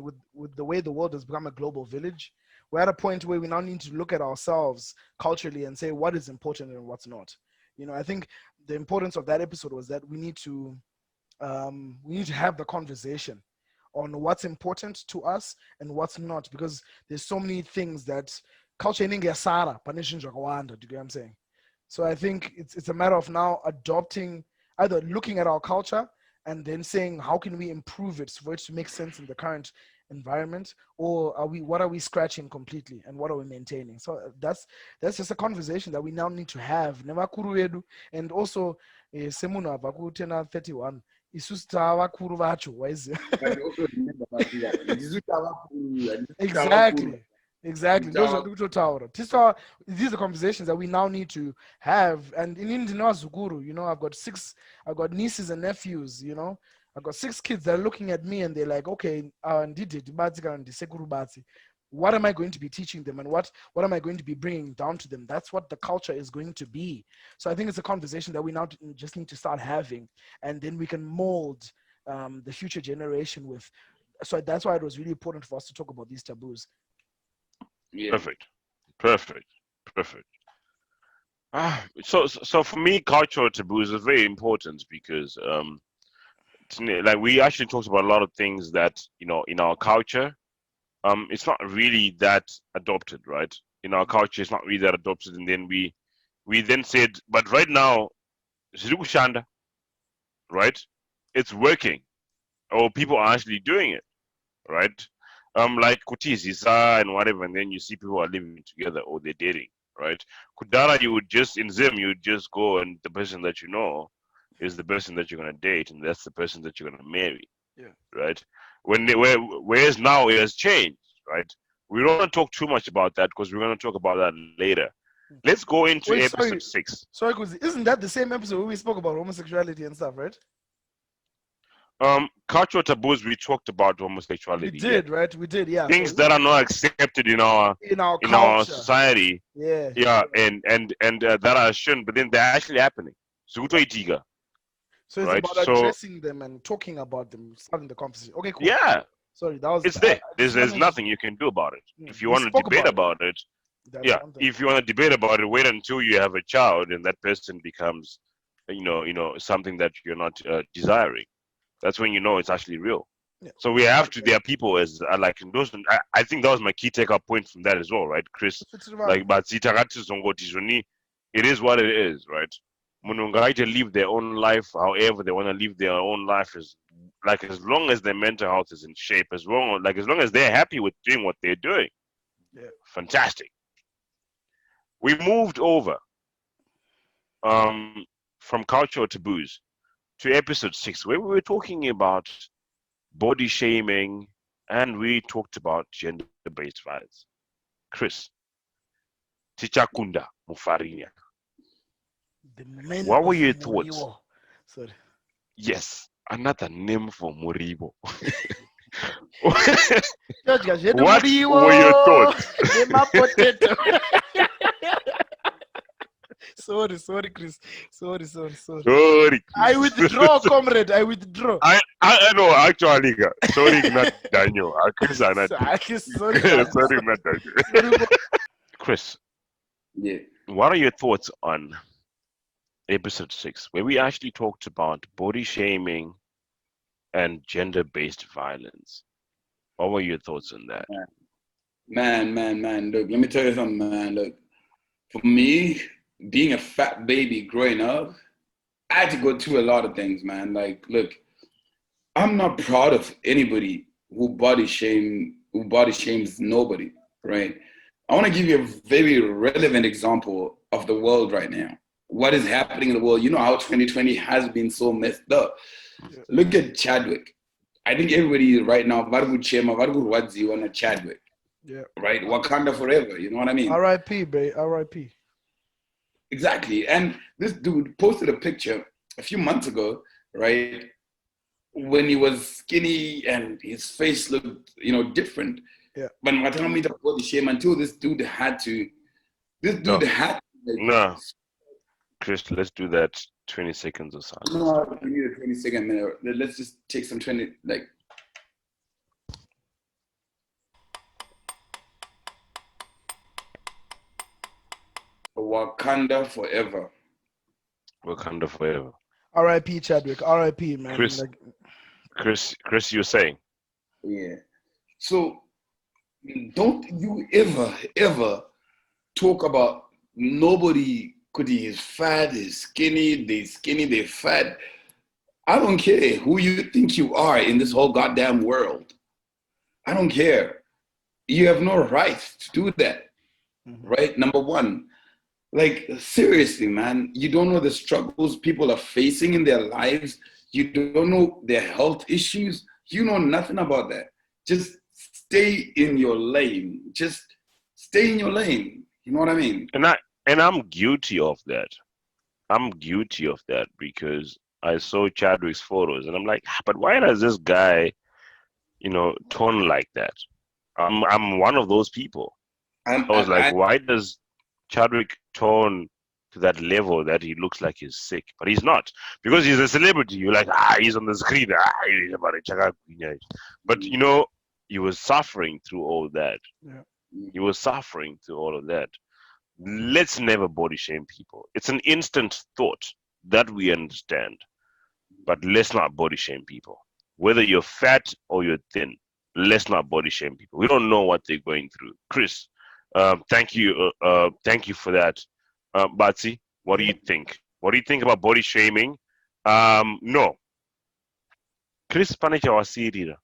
the way the world has become a global village. We're at a point where we now need to look at ourselves culturally and say what is important and what's not. You know, I think the importance of that episode was that we need to have the conversation on what's important to us and what's not, because there's so many things that culture in India Sara, do you get what I'm saying? So I think it's a matter of now adopting, either looking at our culture and then saying how can we improve it for it to make sense in the current environment, or what are we scratching completely and what are we maintaining? So that's just a conversation that we now need to have. And also semuna vakutena 31 isusu tavakuru vacho waiziva. Exactly. Those are the these are conversations that we now need to have. And in Zuguru, you know, I've got nieces and nephews, you know. I've got 6 kids that are looking at me and they're like, okay, what am I going to be teaching them and what am I going to be bringing down to them? That's what the culture is going to be. So I think it's a conversation that we now just need to start having, and then we can mold the future generation with. So that's why it was really important for us to talk about these taboos. Yeah. Perfect. So for me, cultural taboos are very important because like we actually talked about a lot of things that, you know, in our culture, it's not really that adopted, right? In our culture, it's not really that adopted, and then we then said, but right now, Shanda, right? It's working, or people are actually doing it, right? like Kutizisa and whatever, and then you see people are living together or they're dating, right? Kudara, you would just in Zim, you would just go and the person that you know is the person that you're gonna date, and that's the person that you're gonna marry, Yeah. right? Whereas now it has changed, right? We don't want to talk too much about that because we're gonna talk about that later. Let's go into Wait, episode 6. Sorry, Kuzi, isn't that the same episode where we spoke about homosexuality and stuff, right? Cultural taboos. We talked about homosexuality. We did, right? We did, yeah. Things So that are not accepted in our culture. society. Yeah. Yeah, and that are shouldn't, but then they're actually happening. Zuto itiga, So it's right? about So addressing them and talking about them, starting the conversation. Okay, cool. yeah, Sorry, that was it's there. I There's just wanted- nothing you can do about it. Mm, If you we want to spoke debate about it, That's yeah. one thing. If you want to debate about it, wait until you have a child and that person becomes, something that you're not desiring. That's when you know it's actually real. Yeah. So we have to. There are people as like those. I think that was my key take-up point from that as well, right, Chris? Like, but it is what it is, right? Munungai to live their own life, however they want to live their own life, is like as long as their mental health is in shape, as long as they're happy with doing what they're doing. Yeah. Fantastic. We moved over from cultural taboos to episode 6, where we were talking about body shaming and we talked about gender-based violence. Chris, Tichakunda Mufarinya, The men what were of your Muriwo. thoughts? Sorry. Yes, another name for Muribo. George Gajete What Muriwo. were your thoughts? Nema potato. Sorry, Chris. Sorry. Sorry, I withdraw, comrade. I withdraw. I know actually. Sorry, not Daniel. Chris, not Sorry, sorry, not Daniel. Chris, Yeah. what are your thoughts on episode 6, where we actually talked about body shaming and gender-based violence? What were your thoughts on that? Man. Look, let me tell you something, man. Look, for me, being a fat baby growing up, I had to go through a lot of things, man. Like, look, I'm not proud of anybody who body shames nobody, right? I want to give you a very relevant example of the world right now. What is happening in the world? You know how 2020 has been so messed up. Yeah. Look at Chadwick. I think everybody right now, Vargu Chema, Vargu Rwadzi on a Chadwick. Yeah. Right? Wakanda forever. You know what I mean? R.I.P. babe. R.I.P. Exactly. And this dude posted a picture a few months ago, right? When he was skinny and his face looked, different. Yeah. But I don't mean to body shame until this dude had to. No, Chris, let's do that 20 seconds or something. No, we need a 20-second minute. Let's just take some 20, like. Wakanda forever. Wakanda forever. R.I.P. Chadwick. R.I.P. man. Chris, Chris, you're saying? Yeah. So don't you ever talk about nobody could he is fat, is skinny, they fat. I don't care who you think you are in this whole goddamn world. I don't care. You have no right to do that. Mm-hmm. Right? Number one. Like, seriously, man, you don't know the struggles people are facing in their lives. You don't know their health issues. You know nothing about that. Just stay in your lane. Just stay in your lane. You know what I mean? And I'm guilty of that. I'm guilty of that because I saw Chadwick's photos and I'm like, but why does this guy, tone like that? I'm one of those people. I was like, why does Chadwick tone to that level that he looks like he's sick, but he's not, because he's a celebrity. You're like, he's on the screen, he's about it. But he was suffering through all that. Yeah. He was suffering through all of that. Let's never body shame people. It's an instant thought that we understand, but let's not body shame people. Whether you're fat or you're thin, let's not body shame people. We don't know what they're going through. Chris, thank you for that. Batsy, what do you think? What do you think about body shaming? No. Chris Panecha wasirira.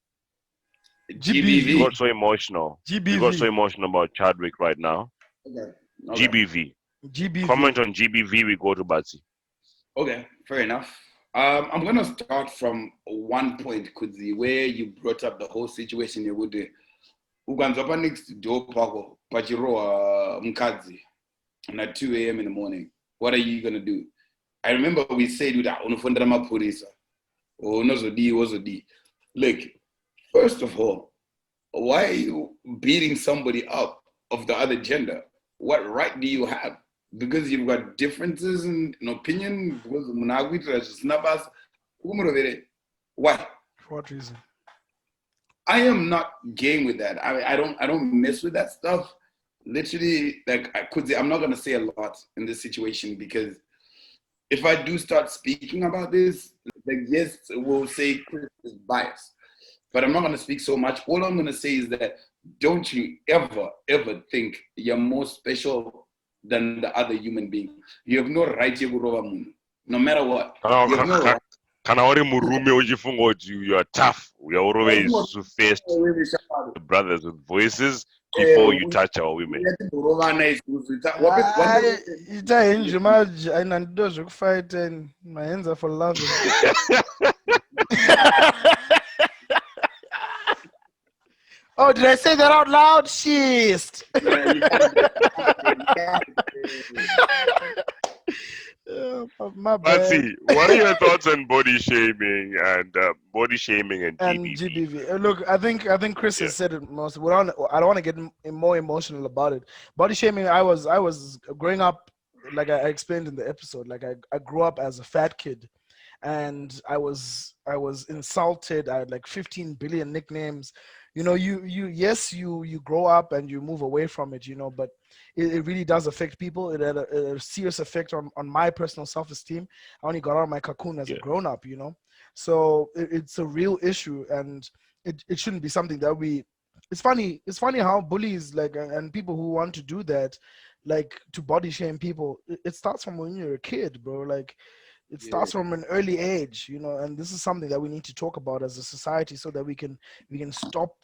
GBV. You got so emotional. You got so GBV. emotional about Chadwick right now. Okay. GBV. GBV. Comment on GBV. We go to Batsy. Okay, fair enough. I'm gonna start from one point, Kudzi, where you brought up the whole situation you would ukanzapa next door pako pachiroa mkadzi at 2 a.m. in the morning. What are you gonna do? I remember we said unofundira mapurisa or unozodi. Look, first of all, why are you beating somebody up of the other gender? What right do you have? Because you've got differences in opinion, because why? For what reason? I am not game with that. I don't mess with that stuff. Literally, like I'm not gonna say a lot in this situation because if I do start speaking about this, like yes, we'll say Chris is biased, but I'm not gonna speak so much. All I'm gonna say is that don't you ever think you're more special than the other human being. You have no right to go no matter what. You have no right. Kana uri murume uchifunga kuti you are tough. We are always faced the brothers with voices before you touch our women. Ita henje manje aina ndo zokufight and my hands are for love. Oh, did I say that out loud? Shit. My bad. Batsy, what are your thoughts on body shaming and GBV? Look, I think Chris has said it most. I don't want to get more emotional about it. Body shaming. I was growing up, like I explained in the episode. Like I grew up as a fat kid, and I was insulted. I had like 15 billion nicknames. You know, you grow up and you move away from it, you know, but it really does affect people. It had a serious effect on my personal self-esteem. I only got out of my cocoon as a grown-up, you know, so it's a real issue, and it shouldn't be something that it's funny how bullies and people who want to do that, like to body shame people, it starts from when you're a kid, bro. Like it starts from an early age, you know, and this is something that we need to talk about as a society so that we can stop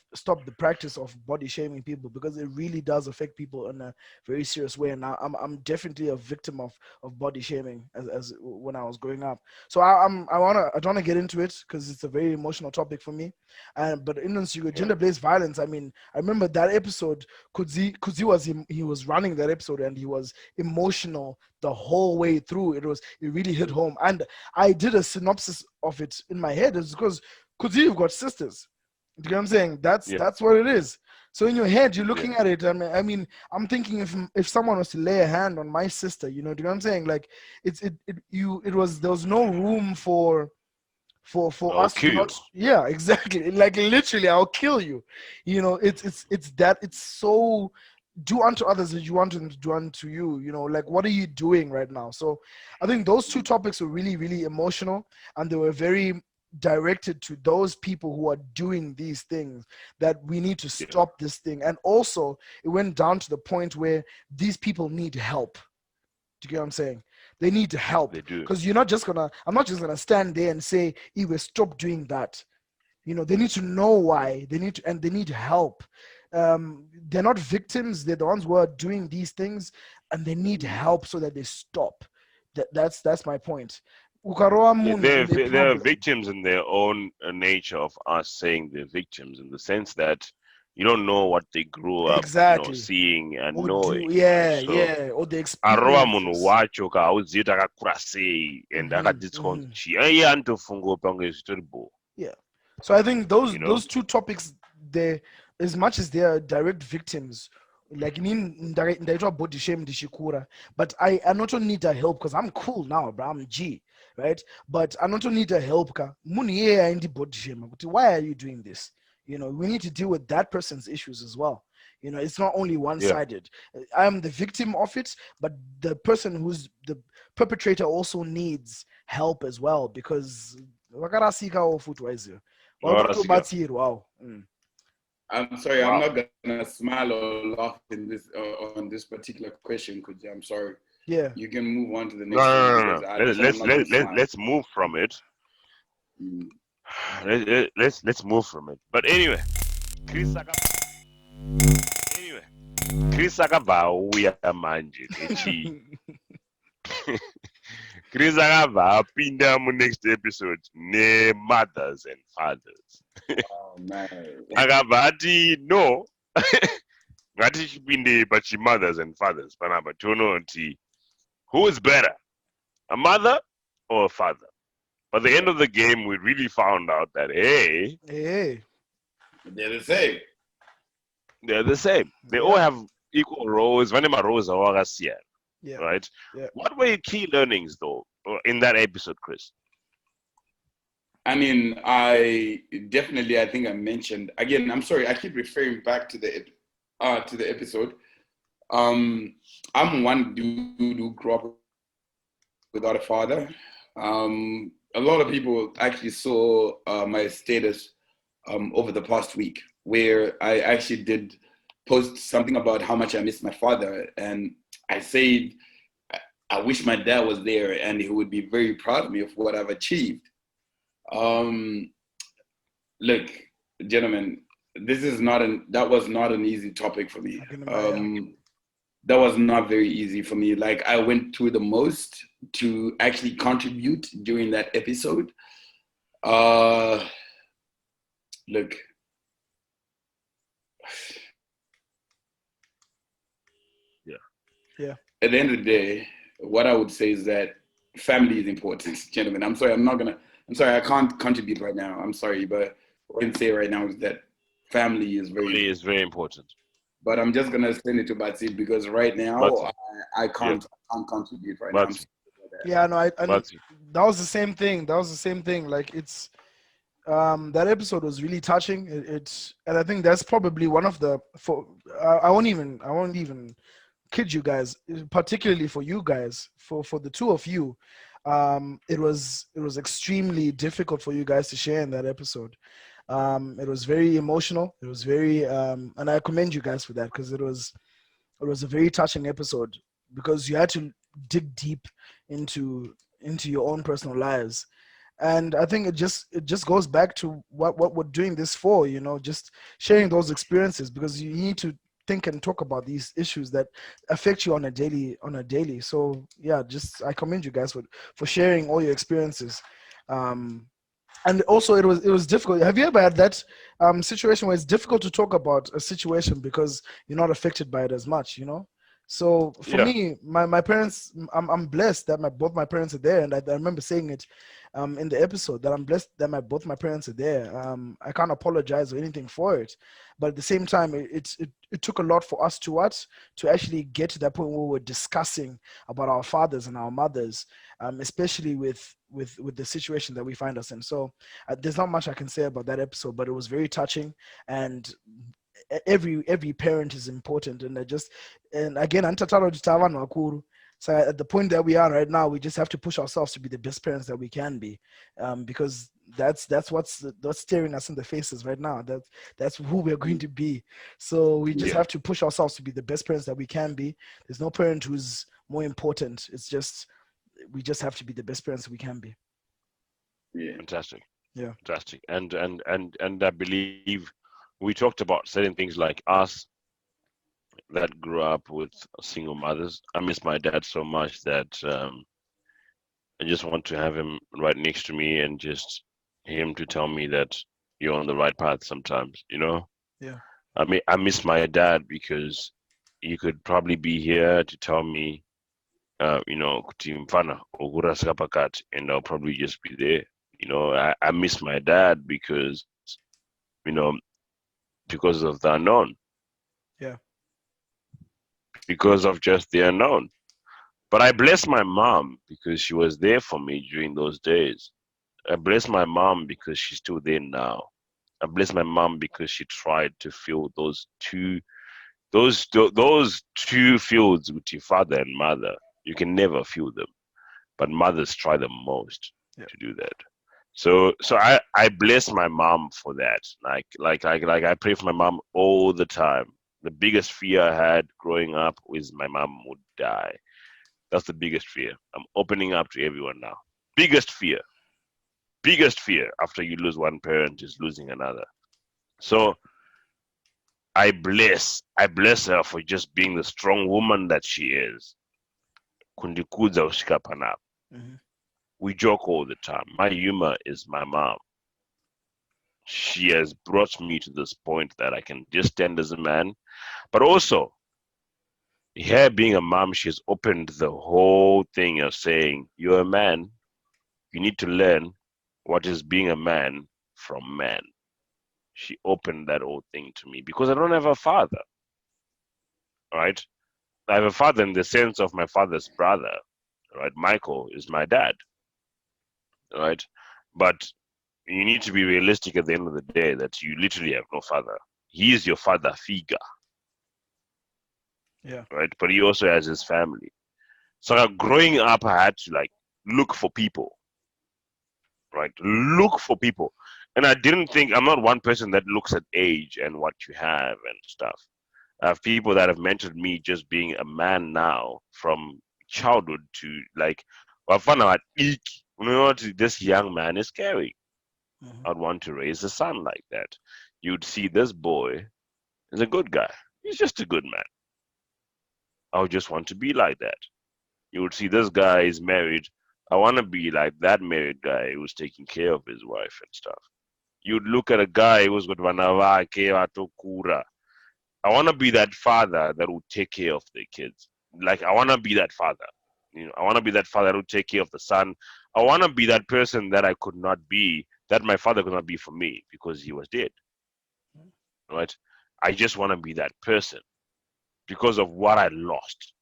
the practice of body shaming people, because it really does affect people in a very serious way. And I'm definitely a victim of body shaming as when I was growing up. So I don't want to get into it because it's a very emotional topic for me. But in gender-based violence, I mean, I remember that episode. Kuzi was running that episode and he was emotional the whole way through. It really hit home, and I did a synopsis of it in my head. It's because you've got sisters. You know what I'm saying? That's what it is. So in your head, you're looking at it. I mean, I'm thinking if someone was to lay a hand on my sister, you know what I'm saying? Like there was no room for us to not. Yeah, exactly. Like literally, I'll kill you. You know, it's so. Do unto others as you want them to do unto you. You know, like what are you doing right now? So I think those two topics were really, really emotional, and they were very directed to those people who are doing these things, that we need to stop this thing. And also it went down to the point where these people need help. Do you get what I'm saying? They need help. They do. Because I'm not just gonna stand there and say, Iwe, stop doing that. You know, they need to know why. They need help. They're not victims. They're the ones who are doing these things, and they need help so that they stop. That's my point. They're victims in their own nature of us saying they're victims, in the sense that you don't know what they grew up seeing and knowing. Or the experience. So I think those two topics, they, as much as they are direct victims, like body shame dishikura, but I not need their help because I'm cool now, bro. I'm G, right? But I not need their help. Why are you doing this? You know, we need to deal with that person's issues as well. You know, it's not only one-sided. I'm the victim of it, but the person who's the perpetrator also needs help as well, because wow. I'm sorry, I'm not gonna smile or laugh in this on this particular question, because I'm sorry. Yeah. You can move on to the next one. Let's move from it. Let's move from it. But anyway, Chris anyway, Chris akabva auya manje echi. Chris akabva apinda next episode mothers and fathers. Oh man. Akabva ati no. Ngatichipinde mothers and fathers panapa tione kuti who is better, a mother or a father? By the end of the game, we really found out that hey, They're the same. they're the same. They all have equal roles. Vanema roles are right? Yeah. What were your key learnings though in that episode, Chris? I mean, I think I mentioned again. I'm sorry, I keep referring back to the episode. I'm one dude who grew up without a father. A lot of people actually saw my status over the past week, where I actually did post something about how much I miss my father, and I said I wish my dad was there and he would be very proud of me of what I've achieved. Look, gentlemen, that was not an easy topic for me. That was not very easy for me. Like, I went through the most to actually contribute during that episode. Look. Yeah. At the end of the day, what I would say is that family is important, gentlemen. I'm sorry, I can't contribute right now. I'm sorry, but what I can say right now is that family is very important. But I'm just gonna send it to Batsy because right now I can't contribute right now. Yeah, no, that was the same thing. Like, it's that episode was really touching. And I think that's probably one of the I won't even kid you guys, particularly for you guys, for the two of you. It was extremely difficult for you guys to share in that episode. It was very emotional. It was very and I commend you guys for that, because it was a very touching episode, because you had to dig deep into your own personal lives. And I think it just goes back to what we're doing this for, just sharing those experiences, because you need to think and talk about these issues that affect you on a daily. So yeah, I commend you guys for sharing all your experiences. And also it was difficult. Have you ever had that situation where it's difficult to talk about a situation because you're not affected by it as much, So for me, my parents, I'm blessed that both my parents are there, and I remember saying it in the episode, that I'm blessed that both my parents are there. I can't apologize or anything for it, but at the same time, it took a lot for us to actually get to that point where we're discussing about our fathers and our mothers, especially with the situation that we find us in. So there's not much I can say about that episode, but it was very touching, and every parent is important. And again, so at the point that we are right now, we just have to push ourselves to be the best parents that we can be, because that's what's staring us in the faces right now. That's who we're going to be. So we just have to push ourselves to be the best parents that we can be. There's no parent who's more important. It's just, we just have to be the best parents we can be. Yeah. Fantastic. Yeah. Fantastic. And I believe we talked about certain things like us that grew up with single mothers. I miss my dad so much that I just want to have him right next to me and just him to tell me that you're on the right path sometimes, Yeah. I miss my dad because he could probably be here to tell me, kuti mfana ugurasika pakati, and I'll probably just be there. I miss my dad because, because of the unknown. Yeah. Because of just the unknown. But I bless my mom because she was there for me during those days. I bless my mom because she's still there now. I bless my mom because she tried to fill those two fields with your father and mother. You can never fill them, but mothers try the most to do that. So I bless my mom for that. Like I pray for my mom all the time. The biggest fear I had growing up was my mom would die. That's the biggest fear. I'm opening up to everyone now. Biggest fear after you lose one parent is losing another. So I bless her for just being the strong woman that she is. Kundikuza ushika panapa. Mhm. We joke all the time. My humor is my mom. She has brought me to this point that I can just stand as a man, but also her being a mom, she's opened the whole thing of saying, "You're a man. You need to learn what is being a man from man." She opened that whole thing to me because I don't have a father, right? I have a father in the sense of my father's brother, right? Michael is my dad, right? But you need to be realistic at the end of the day that you literally have no father. He is your father figure, Yeah. right? But he also has his family. So growing up, I had to like look for people, right? Look for people. And I didn't think, I'm not one person that looks at age and what you have and stuff. I have people that have mentored me just being a man now from childhood to like, wafana wa ik. You know what this young man is carrying. Mhm. I'd want to raise a son like that. You'd see this boy is a good guy. He's just a good man. I would just want to be like that. You would see this guy is married. I want to be like that married guy who's taking care of his wife and stuff. You'd look at a guy who's got vanavake watokura. I want to be that father that will take care of the kids. Like I want to be that father. You know, I want to be that father that will take care of the son. I want to be that person that I could not be, that my father could not be for me because he was dead. Right? I just want to be that person because of what I lost.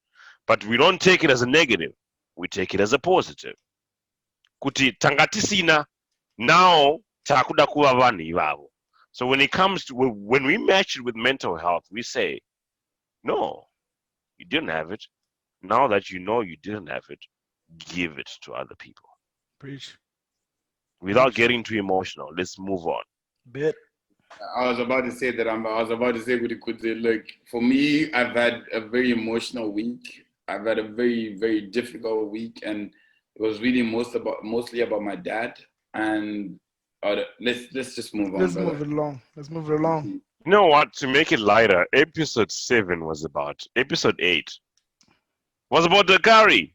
But we don't take it as a negative. We take it as a positive. Kuti tangatisina now takuda kuwa vanhu ivavo. So when it comes to when we match it with mental health, we say, no, you didn't have it. Now that you know you didn't have it, give it to other people. Preach. Without getting too emotional, let's move on. Bit. I was about to say that I was about to say with the look, for me, I've had a very emotional week. I've had a very, very difficult week, and it was really mostly about my dad. And let's just move on, Let's brother. move it along. Let's move it along. You know what? To make it lighter, episode 7 was about episode 8 was about Dakari.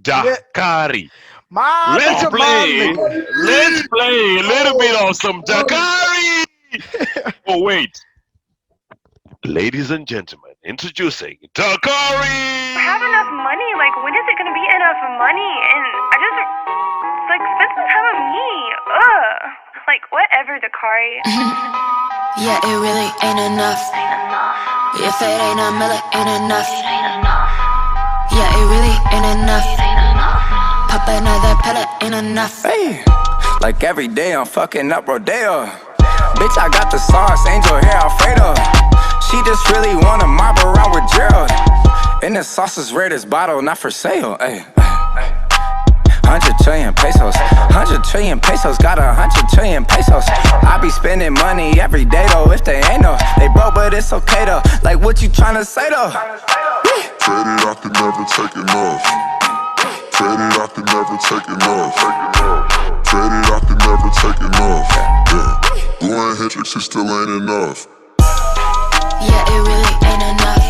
Dakari. Let's play a little bit of some Dakari. Oh wait. Ladies and gentlemen, introducing Dakari. Have enough money? Like, when is it gonna be enough money? And I just, like, spend some time with me. Ugh. Like, whatever, Dakari. Yeah, it really ain't enough. If it ain't a million, ain't enough. Yeah, it really ain't enough. Pop another pellet, ain't enough. Hey, like every day I'm fucking up Rodeo. Bitch, I got the sauce, angel hair Alfredo. She just really wanna mob around with Gerald. And the sauce is rare, this bottle not for sale. Ay. 100 trillion pesos, 100 trillion pesos, got 100 trillion pesos. I be spending money every day though, if they ain't no. They broke, but it's okay though. Like what you tryna say though? Traded, I can never take enough. Traded, I can never take enough. Traded, I can never take enough. Yeah. Going Hendrix, it still ain't enough. Yeah, it really ain't enough.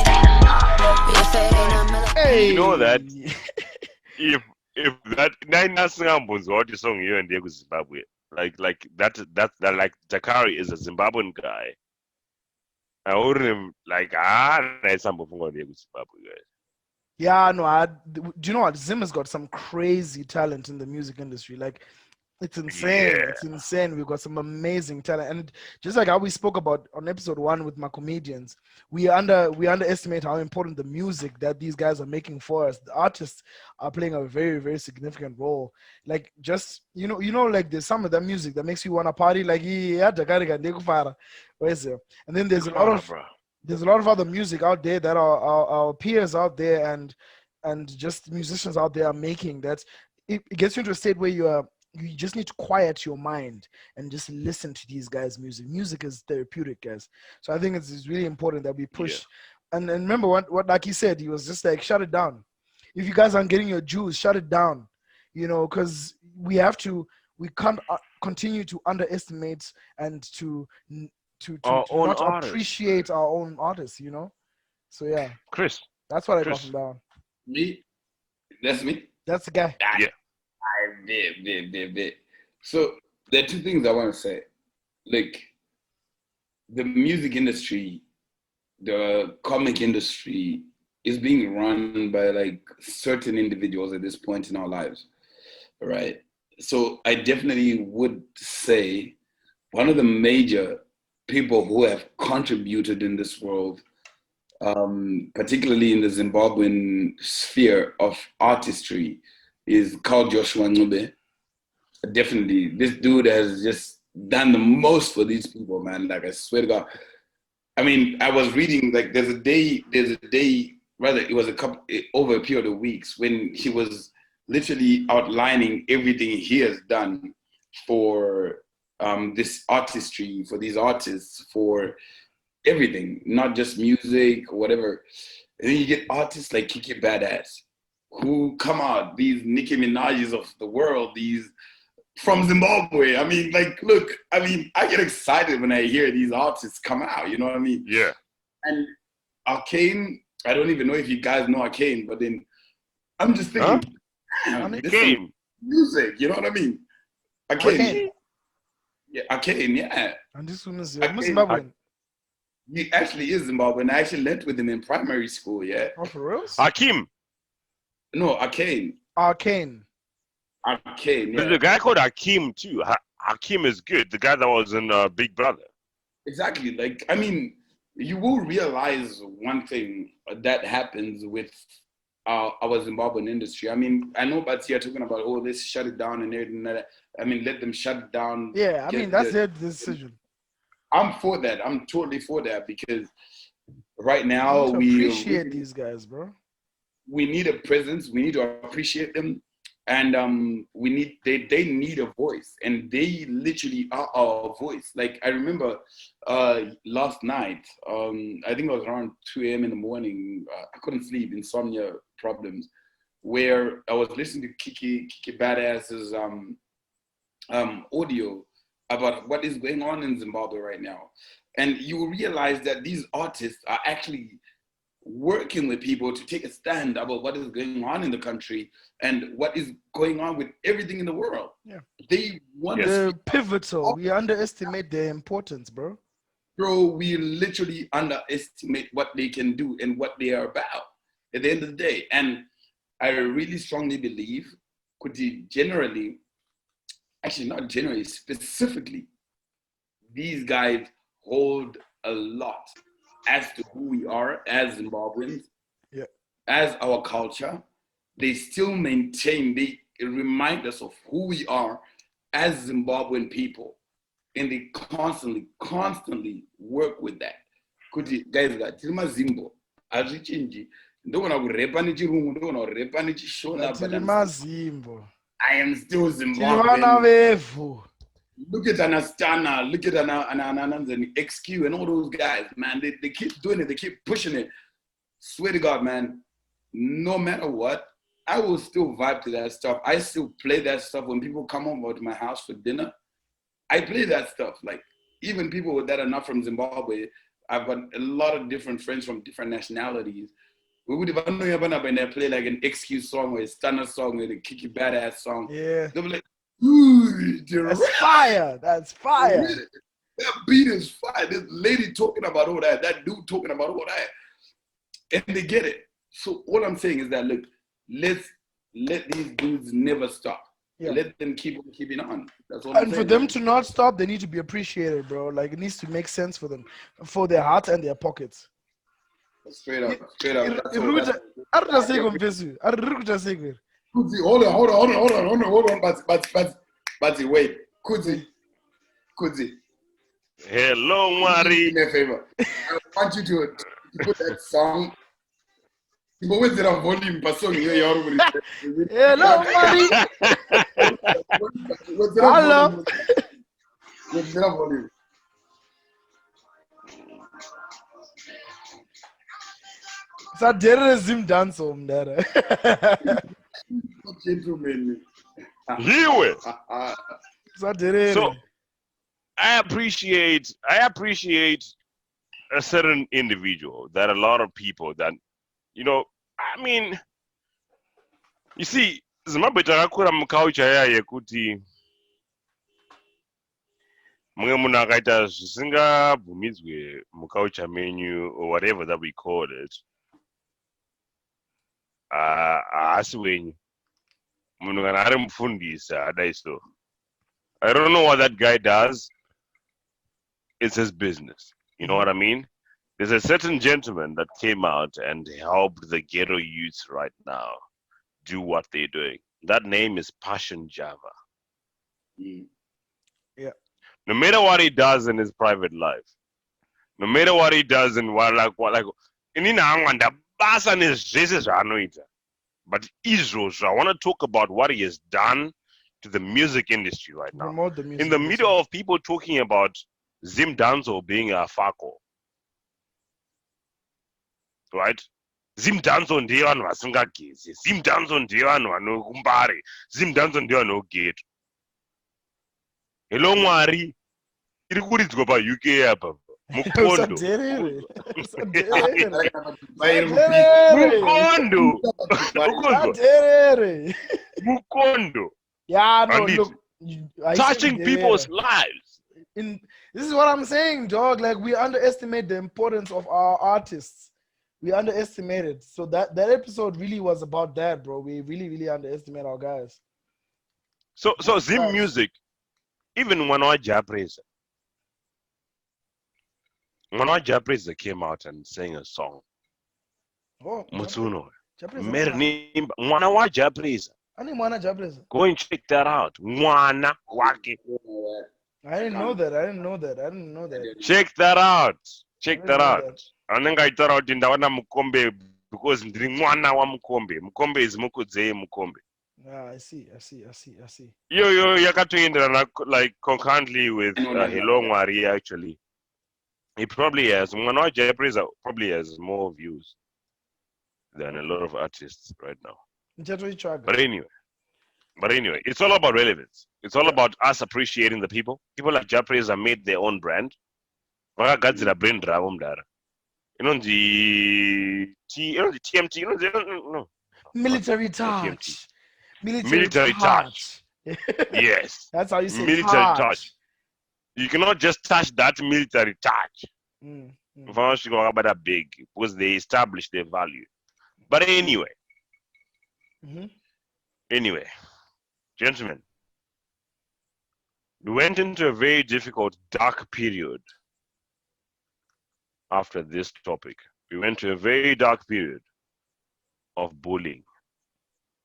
If it ain't a million. Hey. You know that if that nine was what you song here in Diego Zimbabwe, like that like Dakari is a Zimbabwean guy. I wouldn't him like that's some Diego Zimbabwe guys. Yeah, no, do you know what? Zim has got some crazy talent in the music industry. Like, it's insane. Yeah. It's insane. We've got some amazing talent. And just like how we spoke about on episode 1 with my comedians, we underestimate how important the music that these guys are making for us. The artists are playing a very, very significant role. Like, just, you know, like there's some of that music that makes you want to party, like, yeah, and then there's a lot of other music out there that our peers out there and just musicians out there are making that it gets you into a state where you just need to quiet your mind and just listen to these guys' music. Music is therapeutic, guys. So I think it's really important that we push. Yeah. And remember what like he said, he was just like, shut it down. If you guys aren't getting your juice, shut it down. You know, because we can't continue to underestimate and to our own not artists. appreciate our own artists, you know. So yeah, Chris. that's what I got Chris. from down. Me? That's me? That's the guy. Yeah. So there are two things I want to say. Like, the music industry, the comic industry is being run by like certain individuals at this point in our lives, right? So I definitely would say one of the major people who have contributed in this world, particularly in the Zimbabwean sphere of artistry, is Carl Joshua Ncube. Definitely, this dude has just done the most for these people, man. Like, I swear to God. I mean, I was reading, like, there's a day, rather, it was over a period of weeks when he was literally outlining everything he has done for this artistry, for these artists, for everything, not just music or whatever. And then you get artists like Kiki Badass, who come out, these Nicki Minaj's of the world, these from Zimbabwe. I mean, like, look, I mean, I get excited when I hear these artists come out, you know what I mean? Yeah. And Arcane, I don't even know if you guys know Arcane, but then I'm just thinking, this is music, you know what I mean? Arcane. Yeah, Arcane, yeah. And this one is Zimbabwean. He actually is Zimbabwean. I actually learned with him in primary school, yeah. Oh, for real? Hakim. No, Arcane. Arcane. Arcane, yeah. There's a guy called Hakim too. Hakim is good. The guy that was in Big Brother. Exactly. Like, I mean, you will realize one thing that happens with our Zimbabwean industry. I mean, I know about here talking about, oh, let's shut it down and everything like that. I mean, let them shut it down. Yeah, I mean, that's their decision. I'm for that. I'm totally for that, because right now we appreciate these guys, bro. We need a presence. We need to appreciate them. And they need a voice, and they literally are our voice. Like, I remember last night, I think it was around 2 a.m. in the morning, I couldn't sleep, insomnia problems, where I was listening to Kiki Badass's audio about what is going on in Zimbabwe right now. And you realize that these artists are actually working with people to take a stand about what is going on in the country and what is going on with everything in the world. Yeah, they want to pivotal. We underestimate their importance, bro. Bro, we literally underestimate what they can do and what they are about at the end of the day. And I really strongly believe, generally, actually not generally, specifically, these guys hold a lot as to who we are as Zimbabweans, as our culture. They still maintain, they remind us of who we are as Zimbabwean people. And they constantly work with that. Guys, Zimbo, don't want to rap any chirungu, don't want to rap any chishona, but I am still Zimbabwean. Look at Anastana, look at Ananans and XQ and all those guys, man. They keep doing it, they keep pushing it. Swear to God, man, no matter what, I will still vibe to that stuff. I still play that stuff when people come over to my house for dinner. I play that stuff. Like, even people that are not from Zimbabwe, I've got a lot of different friends from different nationalities. We would even know when they play like an XQ song or a Stunner song or a Kiki Badass song. Yeah. They'll be like, that's fire. That's fire. That beat is fire. This lady talking about all that. That dude talking about all that. And they get it. So all I'm saying is that, look, let these dudes never stop. Yeah. Let them keep on keeping on. That's all I'm saying. And for them to not stop, they need to be appreciated, bro. Like, it needs to make sense for them, for their hearts and their pockets. Straight up. Hold on. But wait. Kudzi. Hello, Mari. Do me a favor. I want you to put that song. What's the volume? Hello, Mari. Hello. What's the volume? So there is him dance on there. Gentlemen. Here. So I appreciate a certain individual that a lot of people that I mean, you see, Zimbabwe takakura muculture yekuti mumwe munhu akaita zvisingabvumidzwe muculture menu or whatever that we call it, haasi wenyu. Munhu kana ari mufundisi hadai so. I don't know what that guy does. It's his business. You know what I mean? There's a certain gentleman that came out and helped the ghetto youths right now do what they're doing. That name is Passion Java. Yeah. No matter what he does in his private life, no matter what he does in but Israel, I want to talk about what he has done to the music industry right now. Promote the music In the industry. middle of people talking about Zim Danzo being a fako, right? Zim Danzo ndiye vanhu vasingagezi. Zim Danzo ndiye vanhu vanokumbare. Zim Danzo ndiye vanogeta. Hello Mwari, iri kuridzwa pa UK apa. Mukondo. Usaderere. Mukondo. Usaderere. Mukondo. Yeah, no, Andithi. look. I Touching said people's there. lives. This is what I'm saying, dog. Like, we underestimate the importance of our artists. We underestimate it. So that episode really was about that, bro. We really underestimate our guys. So Zim music, even when Japreza came out and sang a song. Oh, Mutsuno. Japreza. Mernimba. Mwana wa Japreza. Ani mwana Japreza. Go and check that out. Mwana wake. I didn't know that. Check that out. I didn't know that. Anenga itara kuti ndawana mukombe because ndiri mwana wa mukombe. Mukombe is mukudzei mukombe. Yeah, I see. Yo, yakatoenderana like concurrently with Hello Mwari actually. He probably has. Mwana wa Japreza probably has more views than a lot of artists right now. But anyway, it's all about relevance. It's all about us appreciating the people. People like Japreza made their own brand. Vakagadzira brand ravo mudara. The TMT. No. Military touch. Military touch. Yes. That's how you say military touch. You cannot just touch that military touch. Big because they establish their value. But anyway. Anyway, gentlemen, we went into a very difficult, dark period after this topic. We went to a very dark period of bullying.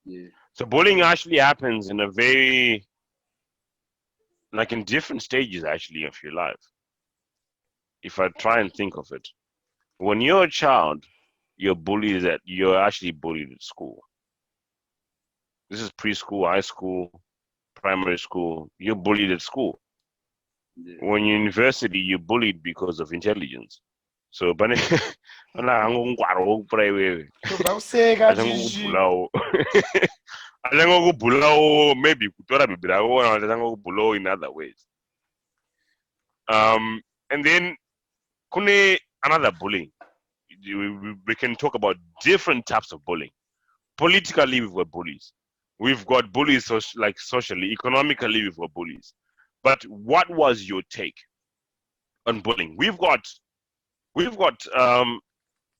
Yeah. So bullying actually happens in a very, like in different stages actually of your life. If I try and think of it, when you're a child, you're actually bullied at school. This is preschool, high school, primary school. You're bullied at school. Yeah. When you're in university, you're bullied because of intelligence. So, maybe in other ways. And then another bullying. We can talk about different types of bullying. Politically, we've got bullies. We've got bullies socially, economically, we've got bullies. But what was your take on bullying? We've got a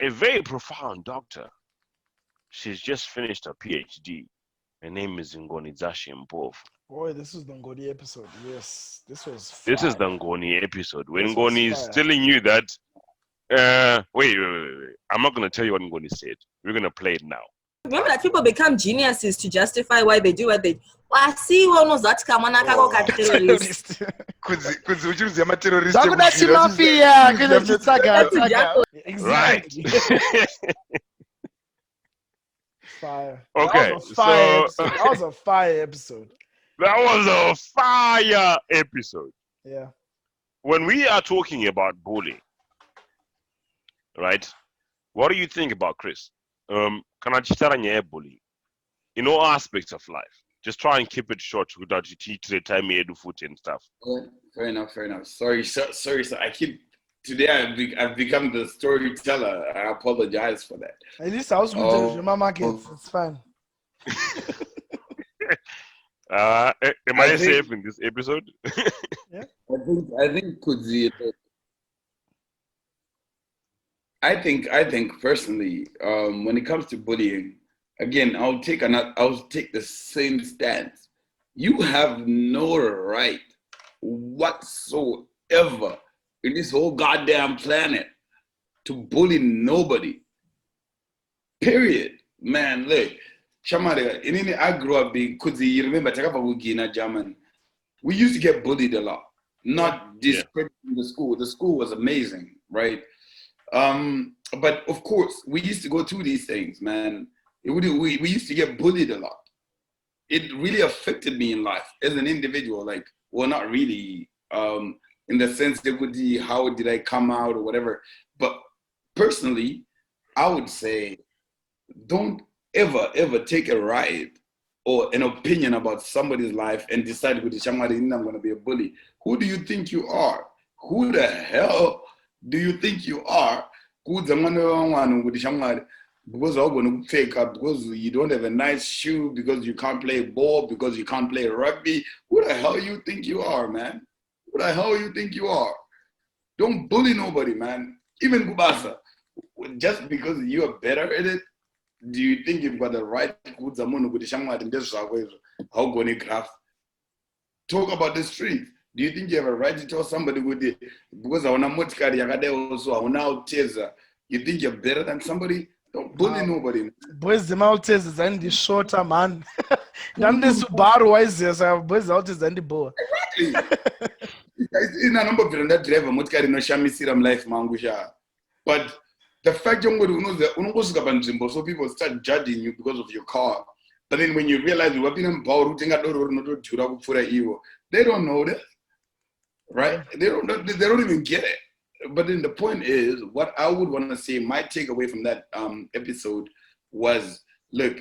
very profound doctor. She's just finished her PhD. Her name is Ngoni Zashi Mpofu. Boy, this is the Ngoni episode. Yes, this was fire. This is the Ngoni episode. When This Ngoni was is fire. telling you that, wait. I'm not going to tell you what Ngoni said. We're going to play it now. Remember that people become geniuses to justify why they do what they do. Well, see what knows that kamana kako ka terrorist. Kunzi uchiruzi amaterrorist. Zakudachi mafia, kuda chitsaka. Right. Exactly. Fire. Okay, That was a fire episode. That was a fire episode. Yeah. When we are talking about bullying, right? What do you think about Chris? Bullying in all aspects of life. Just try and keep it short without you teach the time you do foot and stuff. Fair enough. Sorry, sir. I keep today. I've become the storyteller. I apologize for that. At least I was good to your mama kids. It's fine. Am I safe in this episode? Yeah. I think Kudzi. I think personally, when it comes to bullying, again, I'll take the same stance. You have no right whatsoever in this whole goddamn planet to bully nobody. Period. Man, look, Shamari, I grew up being Kudzi. You remember Takapagugina German? We used to get bullied a lot. Not discrediting the school. The school was amazing, right? But of course, we used to go through these things, man. We used to get bullied a lot. It really affected me in life as an individual. Like, well, not really, in the sense that would be how did I come out or whatever. But personally, I would say, don't ever take a ride or an opinion about somebody's life and decide with I'm going to be a bully. Who do you think you are? Who the hell do you think you are? Because I'm going to take up because you don't have a nice shoe, because you can't play ball, because you can't play rugby. Who the hell you think you are, man? Who the hell you think you are? Don't bully nobody, man. Even Kubasa. Just because you are better at it, do you think you've got the right talk about the street? Do you think you have a right to tell somebody with it? Because I want to also you think you're better than somebody? Don't bully nobody. Boys, the Maltese and the shorter man. Then the Subaru wise, yes, boys out is and the boy. Exactly. In a number of that driver, Mutkari no Shami Siram life, Mangusha. But the fact so people start judging you because of your car. But then when you realize you have been in power, they don't know that. Right? They don't even get it. But then the point is, what I would want to say, my takeaway from that episode was, look,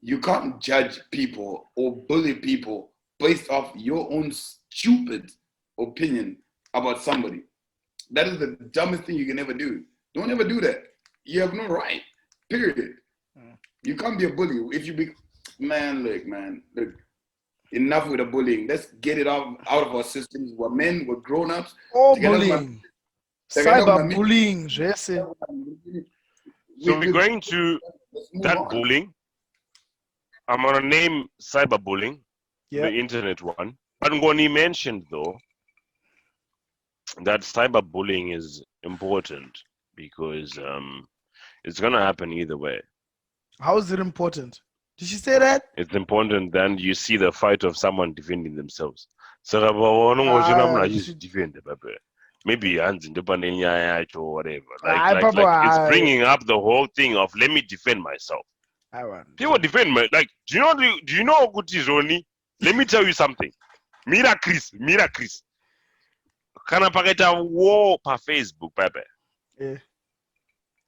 you can't judge people or bully people based off your own stupid opinion about somebody. That is the dumbest thing you can ever do. Don't ever do that. You have no right. Period. You can't be a bully. If you be, look, enough with the bullying. Let's get it out of our systems. We're men, we're grown-ups. Oh, bullying. Cyberbullying, yes. So we're going to that bullying. I'm going to name cyberbullying, the internet one. But when he mentioned, though, that cyberbullying is important because it's going to happen either way. How is it important? Did she say that? It's important then you see the fight of someone defending themselves. So maybe hands in the or whatever. Like it's bringing up the whole thing of let me defend myself. People defend me. Like, do you know what is only? Let me tell you something. Mira Chris. Kana paketa war pa Facebook, Pepe. Yeah.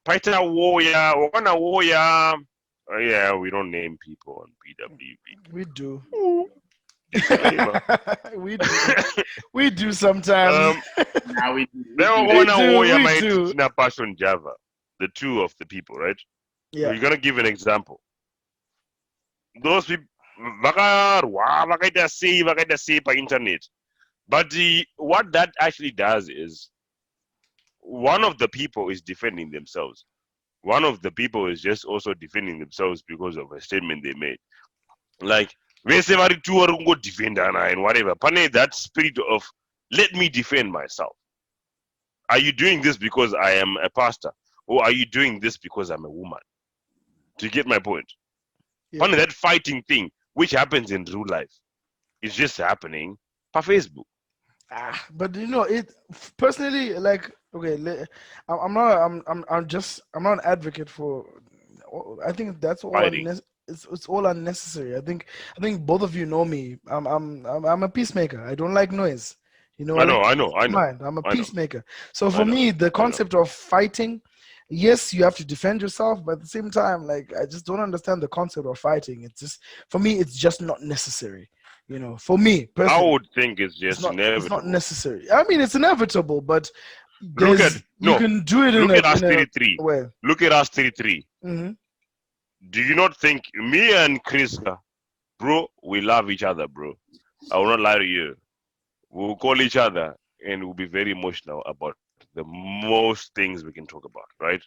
Paita war ya, wakana war ya. Yeah, we don't name people on PWB. We do. we do sometimes. We do. Passion Java, the two of the people, right? Yeah. So you're gonna give an example. Those people, say by internet. But what that actually does is, one of the people is defending themselves. One of the people is just also defending themselves because of a statement they made. Like, defend and whatever. That spirit of, let me defend myself. Are you doing this because I am a pastor? Or are you doing this because I'm a woman? Do you get my point? Yeah. That fighting thing, which happens in real life, is just happening on Facebook. But it personally, like, okay, I'm not an advocate for. I think that's all. It's all unnecessary. I think both of you know me. I'm a peacemaker. I don't like noise. You know. I know. I'm a peacemaker. So for me, the concept of fighting yes, you have to defend yourself, but at the same time, like, I just don't understand the concept of fighting. It's just, for me, it's just not necessary. You know, for me I personally, would think it's just it's not inevitable. necessary. I mean, it's inevitable, but Look at you can do it in look at us in a 33. way. Look at us 33. Mm-hmm. Do you not think me and Chris, bro, we love each other, bro? I will not lie to you. We'll call each other and we'll be very emotional about the most things we can talk about, right?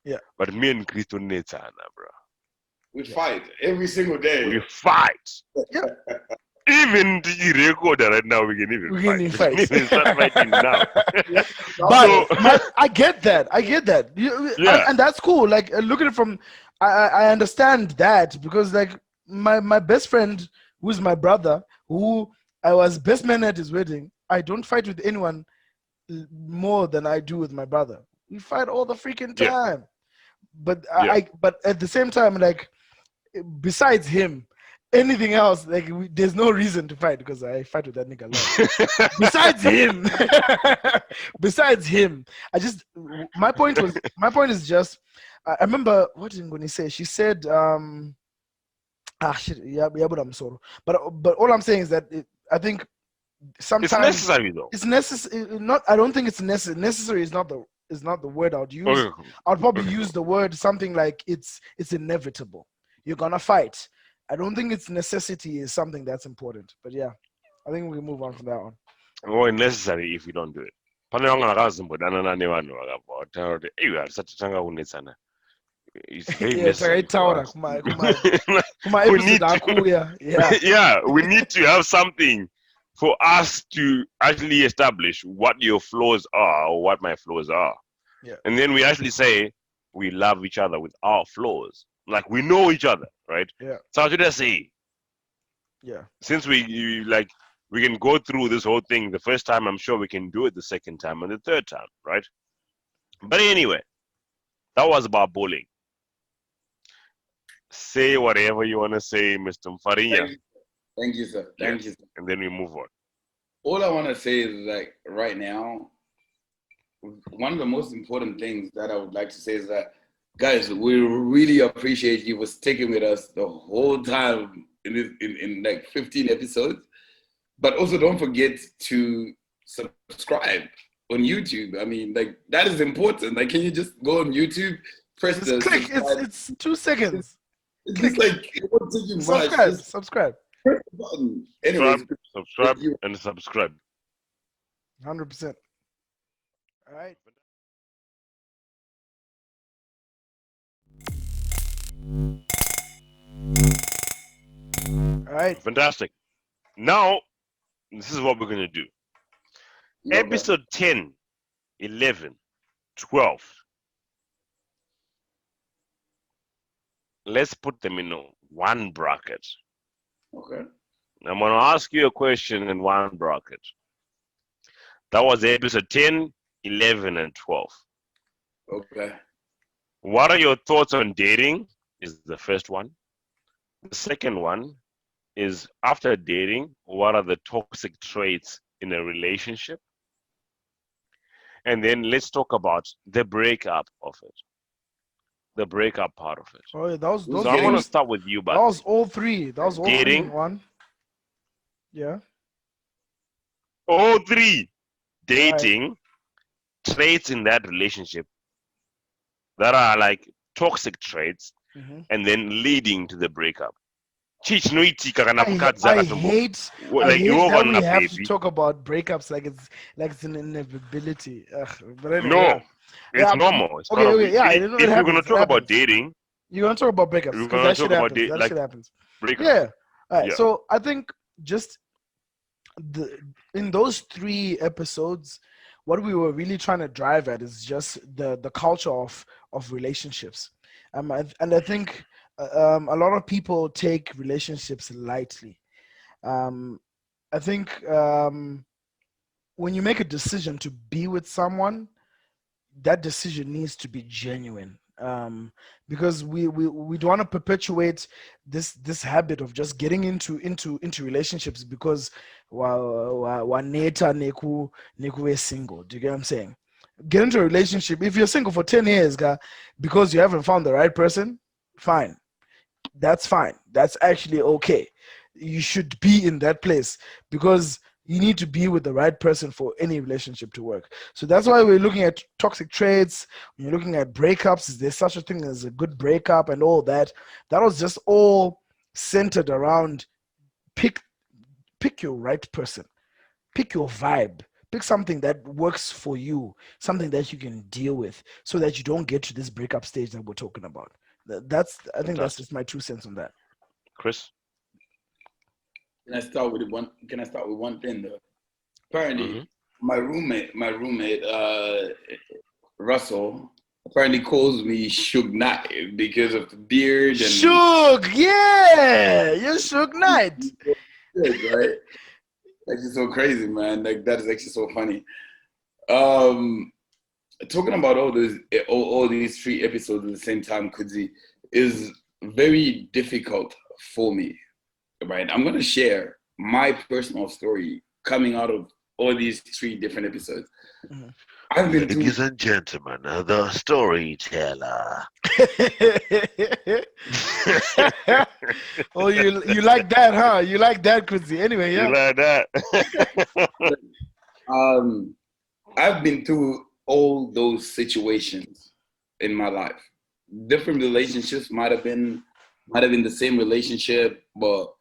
Yeah. But me and Chris don't need bro. We fight every single day. We fight. Yeah. Even the recorder right now, we can even We fight. can We fight. can even start fighting now. But So- I get that. Yeah. And that's cool. Like, look at it from, I understand that, because like my best friend, who's my brother, who I was best man at his wedding, I don't fight with anyone more than I do with my brother. We fight all the freaking Yeah. time. But Yeah. but at the same time, like, besides him, anything else, like, there's no reason to fight, because I fight with that nigga a lot. Besides him, I just, my point is just, I remember, what did Ngoni say? She said, shit, yeah, but I'm sorry. But all I'm saying is that I think sometimes It's necessary though. it's necessary. Not, I don't think it's necessary. Necessary is not the word I'd use. Okay. I'd probably use the word something like it's inevitable. You're gonna fight. I don't think it's necessity is something that's important. But yeah, I think we can move on from that one. Or necessary if you don't do it. Pane vanga vakazimbodana nane vanhu vakabva vataura kuti ei hatisati tanga kunetsana. It's very Yeah, necessary. takaitaura for kuma We need episode to- akuya. Yeah. Yeah, we need to have something for us to actually establish what your flaws are or what my flaws are. Yeah. And then we actually say we love each other with our flaws. Like we know each other, right? Yeah. So I should just say, Yeah. since we can go through this whole thing the first time, I'm sure we can do it the second time and the third time, right? But anyway, that was about bullying. Say whatever you want to say, Mr. Mfarinya, Thank you, sir. Thank you, sir. and then we move on. All I want to say is, like, right now, one of the most important things that I would like to say is that, guys, we really appreciate you for sticking with us the whole time in like 15 episodes. But also don't forget to subscribe on YouTube. I mean, like, that is important. Like, can you just go on YouTube, press the Just click. subscribe. It's 2 seconds. It's just like, it won't take you much. Just Subscribe. press the button. Anyways, Subscribe thank you. and subscribe. 100%. All right. All right. Fantastic. Now, this is what we're going to do. Yeah, okay. Episode 10, 11, 12. Let's put them in one bracket. Okay. I'm going to ask you a question in one bracket. That was episode 10, 11, and 12. Okay. What are your thoughts on dating? Is the first one. The second one is, after dating, what are the toxic traits in a relationship? And then let's talk about the breakup of it. The breakup part of it. Oh, yeah, those So I'm going to start with you, that but was all three. That was all three Dating. in one. Yeah. all three dating traits in that relationship that are like toxic traits Mhm. and then leading to the breakup. Chichinoitika kana I mukadzi hate like that iwo we vana have to baby. talk about breakups like it's an inevitability. Ugh, but anyway, No, yeah. it's Yeah, normal. It's okay, part of okay, yeah, it. it If we're happens, gonna it talk about happens. dating, You're gonna talk about breakups we're because gonna that shit talk about happens. That like shit happens. breakup. Yeah. All right. Yeah. So I think just in those 3 episodes, what we were really trying to drive at is just the culture of relationships. And I think a lot of people take relationships lightly. I think when you make a decision to be with someone, that decision needs to be genuine. Because we don't want to perpetuate this habit of just getting into relationships because waneta neku is single. Do you get what I'm saying? get into a relationship. If you're single for 10 years, guy, because you haven't found the right person, fine. That's fine. That's actually okay. You should be in that place because you need to be with the right person for any relationship to work. So that's why we're looking at toxic traits. When you're looking at breakups, is there such a thing as a good breakup and all that? That was just all centered around pick your right person, pick your vibe, pick something that works for you, something that you can deal with, so that you don't get to this breakup stage that we're talking about. I think that's just my 2 cents on that. Chris? Can I start with one thing though? Apparently, my roommate, Russell, apparently calls me Suge Knight because of the beard and Suge, yeah, you're Suge Knight. Right? That's just so crazy, man. Like that is actually so funny. Talking about all these 3 episodes at the same time, Kudzi, is very difficult for me. Right, I'm gonna share my personal story coming out of all these 3 different episodes. I've been Ladies and gentlemen, the storyteller. Oh, you like that, huh? You like that, Kudzi. Anyway, yeah. You like that? I've been through all those situations in my life. Different relationships might have been the same relationship, but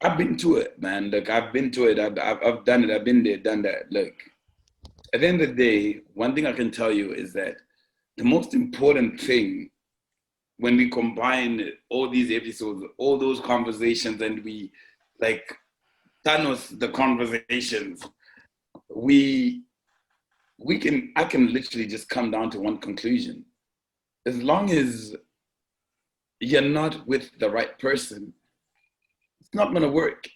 I've been to it, man. Like I've been to it. I've done it. I've been there, done that. Look, at the end of the day, one thing I can tell you is that the most important thing when we combine all these episodes, all those conversations, and we like Thanos the conversations, I can literally just come down to one conclusion. As long as you're not with the right person, it's not gonna work.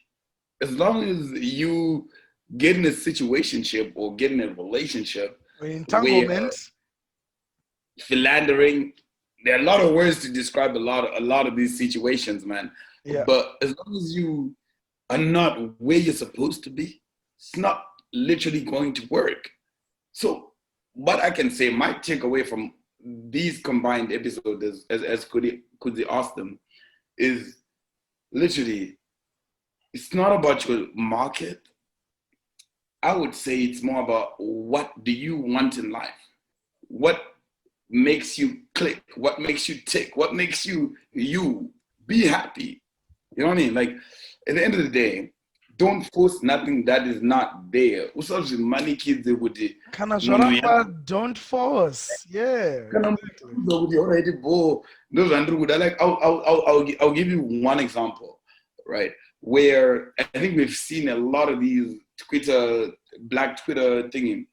As long as you get in a situationship or get in a relationship entanglement, philandering, there are a lot of words to describe a lot of these situations, man. Yeah. But as long as you are not where you're supposed to be, it's not literally going to work. So what I can say, my takeaway from these combined episodes, as Kudzi asked them, is literally, it's not about your market. I would say it's more about what do you want in life? What makes you click? What makes you tick? What makes you be happy? You know what I mean? Like, at the end of the day, don't force nothing that is not there. Money kids with the don't force. Yeah. Like I'll give you one example, right? Where I think we've seen a lot of these black Twitter thingy,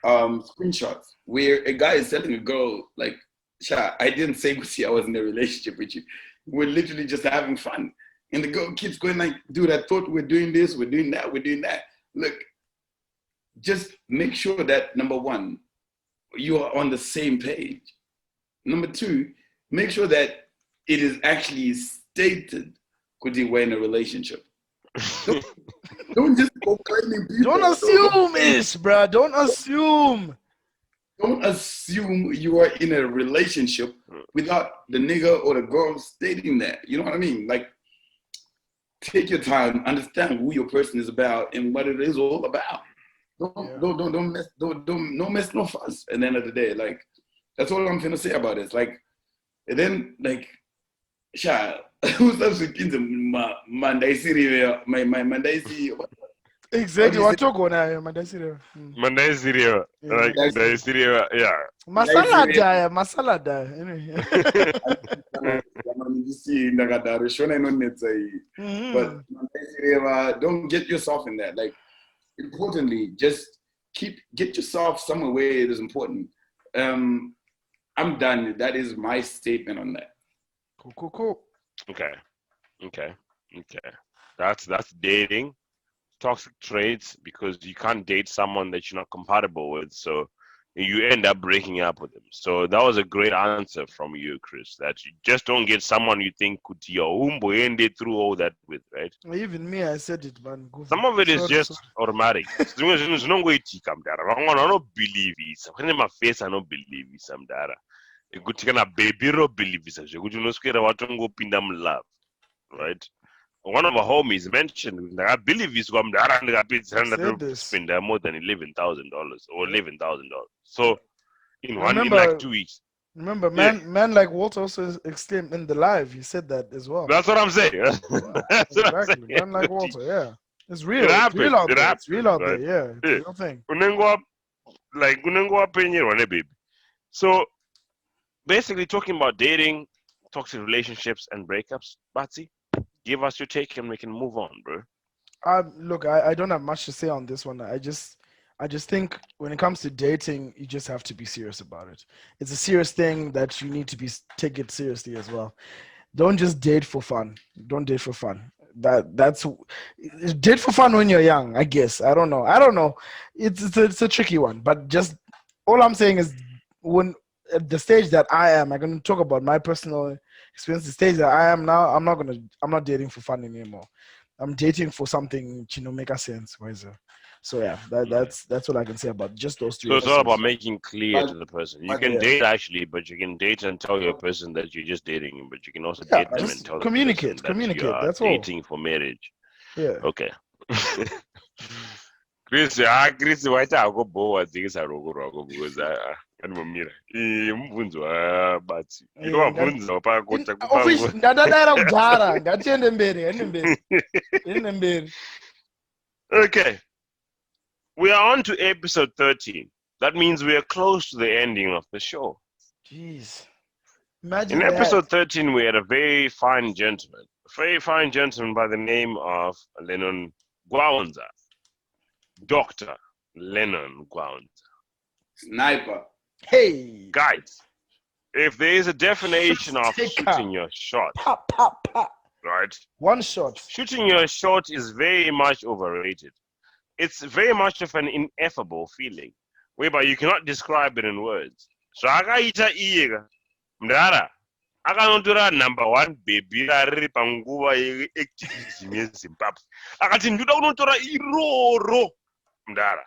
screenshots where a guy is telling a girl like, "Sha, I didn't say I was in a relationship with you. We're literally just having fun." And the girl keeps going like, "Dude, I thought we're doing this, we're doing that, we're doing that." Look, just make sure that number one, you are on the same page. Number two, make sure that it is actually stated could you we're in a relationship. Don't just go claiming people. Don't assume, bruh. Don't assume. Don't assume you are in a relationship without the nigga or the girl stating that. You know what I mean? Like, take your time, understand who your person is about and what it is all about. Don't mess no fuss at the end of the day. Like, that's all I'm gonna say about it. Like, and then like, who's my exactly what you go now, Mandai Sirio. Mandai Sirio. Like Mandai Sirio, yeah. Masala da. But don't get yourself in that. Like, importantly, just get yourself somewhere where it is important. I'm done. That is my statement on that. Cool. Okay. That's dating. Toxic traits, because you can't date someone that you're not compatible with. So you end up breaking up with them. So that was a great answer from you, Chris, that you just don't get someone you think could ended through all that with, right? Even me, I said it, man. Some of it is Sorry, just sorry. automatic. I don't believe it. When my face, I don't believe it. Some data. Kuti kana baby ro believe it. Kuti unoswera watongopinda love, right? One of our homies mentioned that I believe is going Said to this. spend more than $11,000 or $11,000. So in Remember, like 2 weeks. Remember, man like Walter also exclaimed in the live. He said that as well. That's what I'm saying. Yeah, That's what I'm exactly. saying. Man like Walter, yeah. It's real. It It's happened. real out It there. happened. It's real out there. Right? Yeah, it's a real thing. Baby. So basically talking about dating, toxic relationships and breakups. Batsy, give us your take and we can move on, bro. Look, I don't have much to say on this one. I just think when it comes to dating, you just have to be serious about it. It's a serious thing that you need to take it seriously as well. Don't just date for fun. Don't date for fun. That's date for fun when you're young, I guess. I don't know. It's a tricky one, but just all I'm saying is when at the stage that I am, I'm going to talk about my personal experience. The stage that I am now, I'm not dating for fun anymore. I'm dating for something make a sense, wiser. So yeah, that's what I can say about just those three. So it's all episodes. about making clear to the person. You can date actually, but you can date and tell your person that you're just dating him, but you can also date them and tell them communicate. that you are That's dating all. for marriage. Yeah. Okay. Chris waita akobowa dzikisa roko rwako because anomira mubvunzo but inovabvunza pakota ndadadara kudhara ngatiende mberi. Okay, we are on to episode 13. That means we are close to the ending of the show. Jeez. Imagine in episode 13 we had a very fine gentleman by the name of Lennon Gwaunza. Dr. Lennon Gwaunza. Sniper. Hey. Guys, if there is a definition of shooting your shot, pop. right? One shot. Shooting your shot is very much overrated. It's very much of an ineffable feeling, whereby you cannot describe it in words. So akaita iye mdara akanotora number one baby rari panguva yeactivism yeZimbabwe akati ndoda kunotora iroro mdara.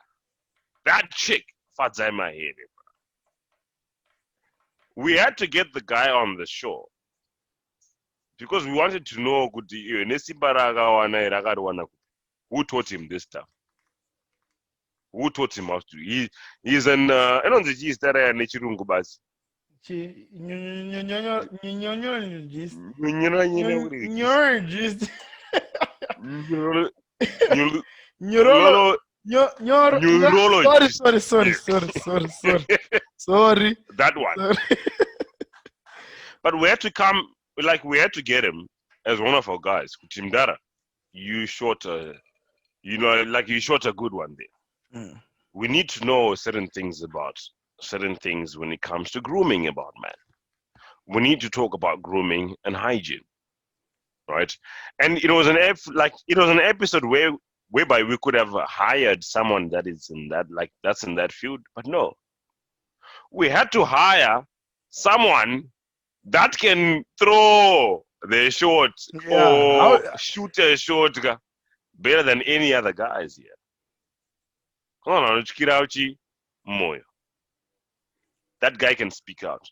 That chick fadzai mahere. We had to get the guy on the show because we wanted to know who taught him this stuff. Who taught him how to do? He's an enonzi that nechirungu basi. Sorry. That one. Sorry. But we had to get him as one of our guys. Kutimdara, you shot a good one there. Mm. We need to know certain things when it comes to grooming about man. We need to talk about grooming and hygiene, right? And it was an episode whereby we could have hired someone that is in that field, but no. We had to hire someone that can throw the shot or shoot a shot better than any other guys here. That guy can speak out.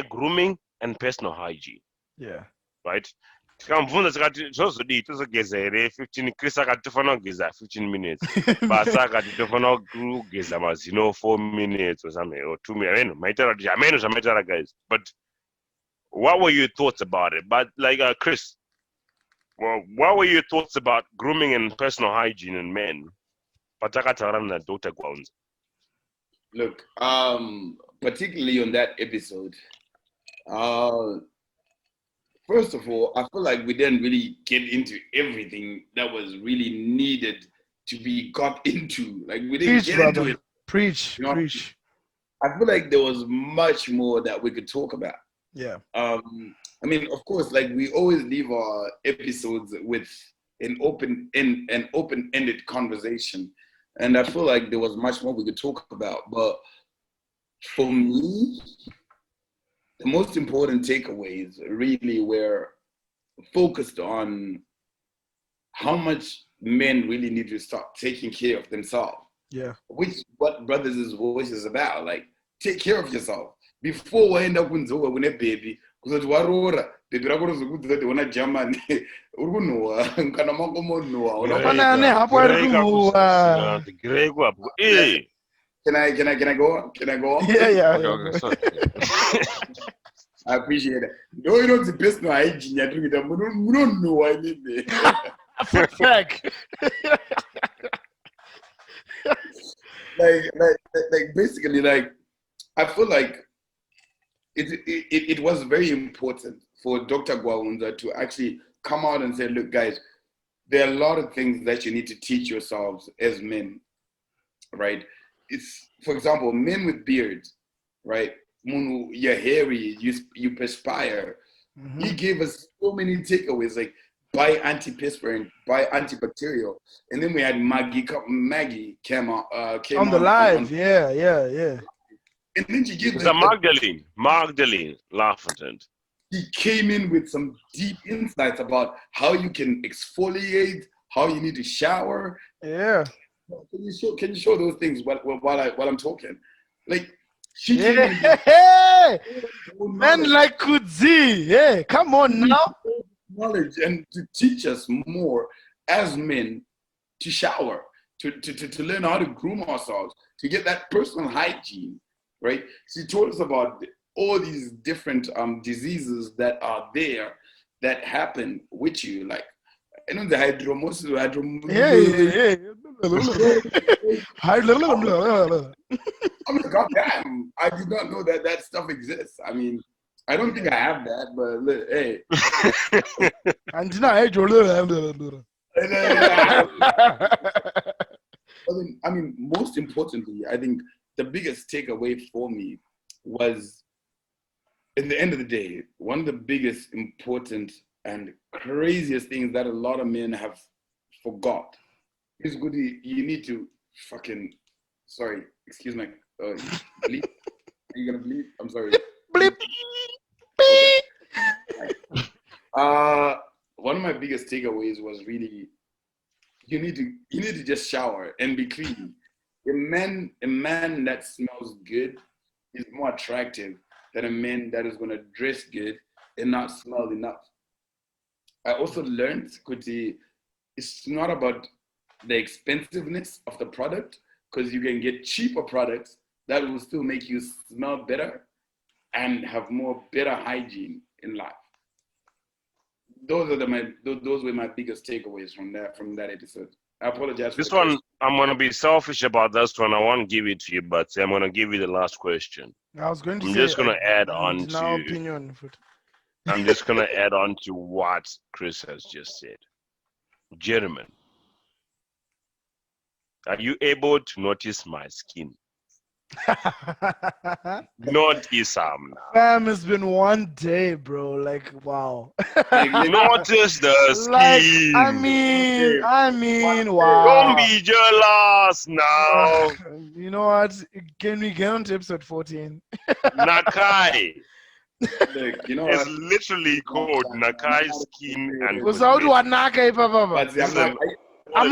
Grooming and personal hygiene. Yeah. Right? Tikamubvunza tikati zvozodii tozogeza here 15 Chris akati tofanira kugeza 15 minutes basa akati tofanira kugeza mazino 4 minutes or something or 2 minutes maitaura kuti hameno zvamaitaura guys. But what were your thoughts about it? But Chris, what were your thoughts about grooming and personal hygiene in men patakataura na Dr. Gwaunza? Look, particularly on that episode, first of all, I feel like we didn't really get into everything that was really needed to be got into. Like we didn't get into it. Preach. I feel like there was much more that we could talk about. Yeah. I mean, of course, like we always leave our episodes with an open-ended conversation. And I feel like there was much more we could talk about. But for me, the most important takeaways really were focused on how much men really need to start taking care of themselves. Yeah. Which what Brothers' Voice is about. Like, take care of yourself. Before we end up with a baby, because warora, baby rakoro zokudza kuti una German, uri kunhuwa, kana mangomo nhuwa. Can I go on? Can I go on? Yeah. Okay, sorry. I appreciate it. No, you know the best no hygiene. You don't know I need it. Fact. like basically, like I feel like it was very important for Dr. Gwawunza to actually come out and say, look, guys, there are a lot of things that you need to teach yourselves as men, right? It's, for example, men with beards, right? You're hairy, you perspire. Mm-hmm. He gave us so many takeaways, like buy antiperspirant, buy antibacterial, and then we had Maggie came on the live, yeah. And then she gave Magdalene Lafontaine. He came in with some deep insights about how you can exfoliate, how you need to shower. Yeah. Can you show those things while I'm talking? Like she came in men like Kudzi. Yeah, come on now. Knowledge and to teach us more as men to shower, to learn how to groom ourselves, to get that personal hygiene, right? She told us about all these different diseases that are there that happen with you, like you know the hydromosis. Yeah. Oh my God, damn! I did not know that stuff exists. I mean, I don't think I have that, but look, hey. And now, I mean, most importantly, I think the biggest takeaway for me was, at the end of the day, one of the biggest important and craziest things that a lot of men have forgot is good. You need to fucking, sorry, excuse my, bleep. Are you gonna bleep? I'm sorry. Bleep. Okay. One of my biggest takeaways was really, you need to just shower and be clean. A man that smells good is more attractive than a man that is gonna dress good and not smell enough. I also learned, Kuti, it's not about the expensiveness of the product, because you can get cheaper products that will still make you smell better and have better hygiene in life. Those were my biggest takeaways from that episode. I apologize. This one, I'm gonna be selfish about this one. I won't give it to you, but I'm gonna give you the last question. I was going to I'm say, just gonna add on to. Opinion. I'm just gonna add on to what Chris has just said. Gentlemen, are you able to notice my skin? Notice some now. Fam, it's been one day, bro. Like, wow. Notice the skin. Like, I mean, wow. Don't be jealous now. You know what? Can we get on to episode 14? Nakai. Look, you know it's literally called Nakai Skin and I'm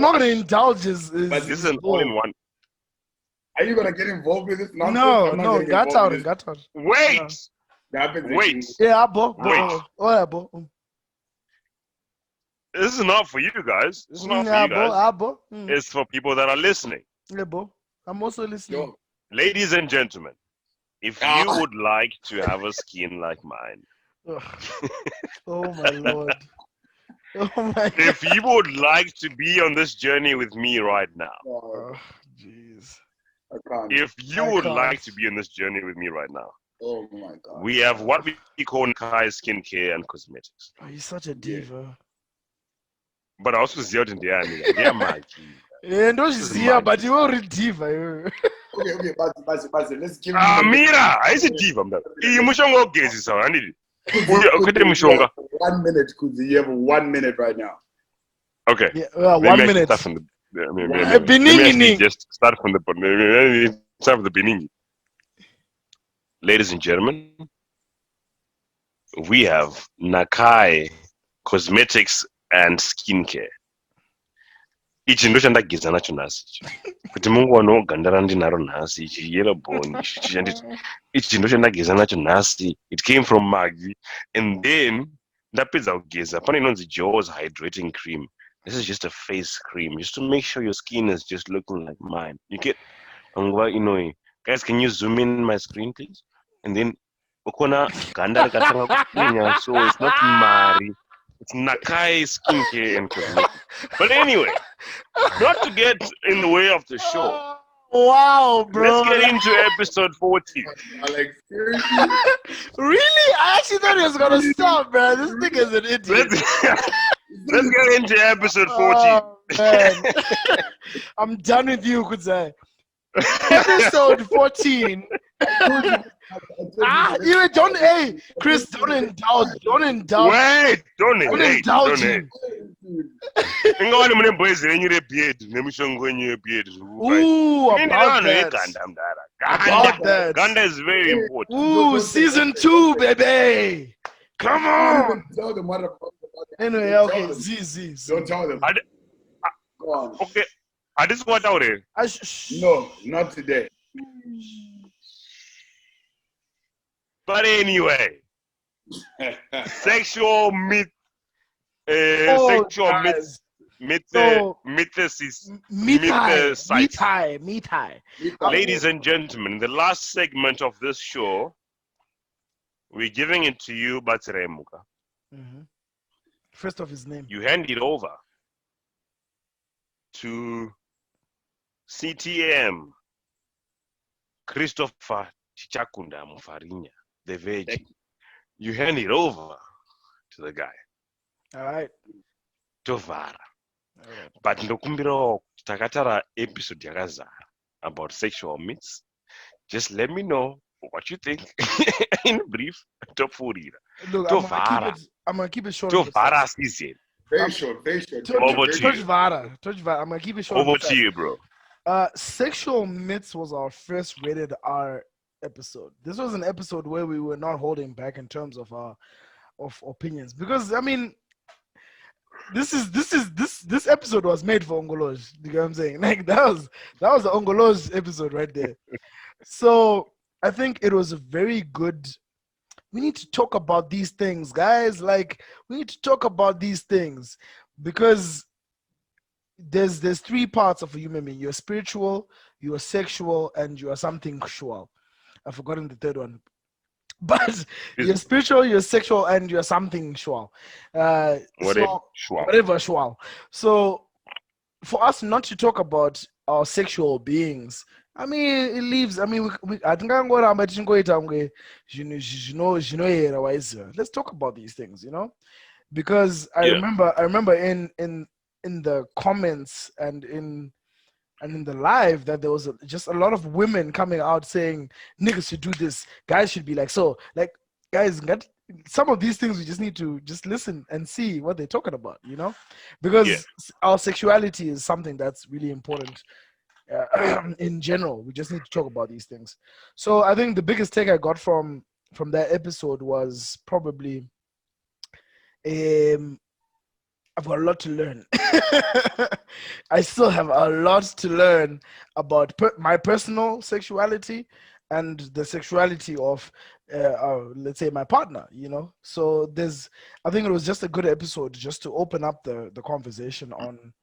not gonna indulge his but this is an all-in-one. Are you gonna get involved with this? No, got out. Wait. Yeah, Abo. This is not for you guys. This is not for you guys. It's for people that are listening. Yeah, Bo. I'm also listening. Ladies and gentlemen, if you would like to have a skin like mine. Oh my Lord. Oh my God. If you would like to be on this journey with me right now. Oh, jeez. If you would like to be on this journey with me right now. Oh my God. We have what we call Nakai skincare and cosmetics. Oh, you're such a diva. But also Ziot in the army. They're my key. Yeah, no, she's here, but you're already diva. Okay, but let's give Mira, I said diva. You must go get this. I need it. 1 minute, Kuzi. You have 1 minute right now. Okay. Yeah, 1 minute. Let me actually just start from the beginning. Ladies and gentlemen, we have Nakai Cosmetics and Skincare. Ichi ndo chandageza nacho nhasi ichi. Kuti mungoona ganda randinaro nhasi ichi yellow bone ichi ndo chandageza nacho nhasi. It came from Magvi, and then ndapedza kugeza pane inonzi Jaws hydrating cream. This is just a face cream just to make sure your skin is just looking like mine. You get guys, can you zoom in my screen please? And then ukona ganda rakatanga kupenya, so it's not Mari, it's Nakai Skincare and Cosmetics. But anyway, not to get in the way of the show. Wow, bro. Let's get into episode 14. Alex, seriously? Really? I actually thought he was gonna stop, man. This thing is an idiot. Let's get into episode 14. Oh, man. I'm done with you, Kudzai. Episode 14. Hey, Chris, don't indulge. Wait, don't indulge him. Ingawani mune boys renyu rebeard nemishongo yenyu yebeard. Ooh, about that. Ganda is very important. Ooh, season 2, baby. Come on. Tell them what Anyway, okay, Z. Don't tell them. Go on. Okay. I just want out here. No, not today. But anyway, sexual myth, sexual myth, mythesis. Ladies and gentlemen, the last segment of this show, we're giving it to you, Batremuka. First of his name. You hand it over to CTM Christopher Chichakunda Mufarinya, the Virgin. You hand it over to the guy. All right. Tovara. But ndokumbira takatara episode yakazara about sexual myths. Just let me know what you think in brief. Tofurira. Look, Tovara. I'm gonna keep it short. Tovara season. Very short. Over to you. I'm gonna keep it short. Over to you, bro. Sexual myths was our first rated R episode. This was an episode where we were not holding back in terms of our opinions, because I mean, this episode was made for Ongoloj. You know what I'm saying? Like that was the Ongoloj episode right there. So I think it was a very good. We need to talk about these things, guys. Like we need to talk about these things because there's 3 parts of a human being. You're spiritual, you're sexual, and you are something sexual. I've forgotten the third one. But you're spiritual, you're sexual, and you're something sexual. Whatever sexual. So for us not to talk about our sexual beings, I mean, it leaves. I mean, I think I'm going to let's talk about these things, because I remember in the comments and in the live that there was just a lot of women coming out saying niggas should do this, guys should be like so. Like, guys, some of these things we just need to just listen and see what they're talking about, because our sexuality is something that's really important. In general, we just need to talk about these things. So I think the biggest take I got from that episode was probably I've got a lot to learn. I still have a lot to learn about my personal sexuality and the sexuality of let's say my partner, so I think it was just a good episode just to open up the conversation on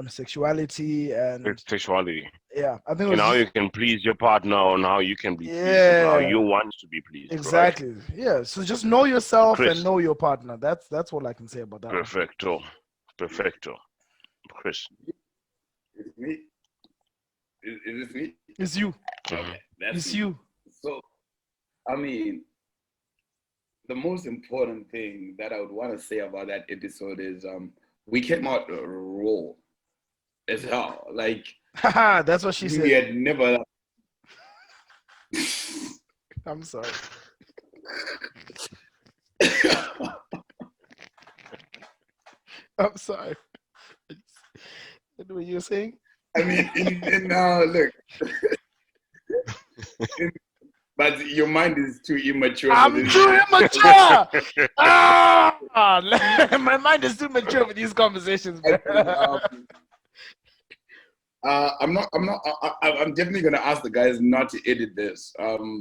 sexuality and sexuality. Yeah, I think. And how you can please your partner, and how you can be pleased, how you want to be pleased. Exactly. Right? Yeah. So just know yourself, Chris, and know your partner. That's all I can say about that. Perfecto. Chris. It's me. Is it me? It's you. Okay, it's you. So, I mean, the most important thing that I would want to say about that episode is we came out raw as hell. Like, that's what she said. We had never. I'm sorry. I'm sorry. What were you saying? I mean, look. But your mind is too immature. I'm too immature. My mind is too mature for these conversations. I'm definitely gonna ask the guys not to edit this.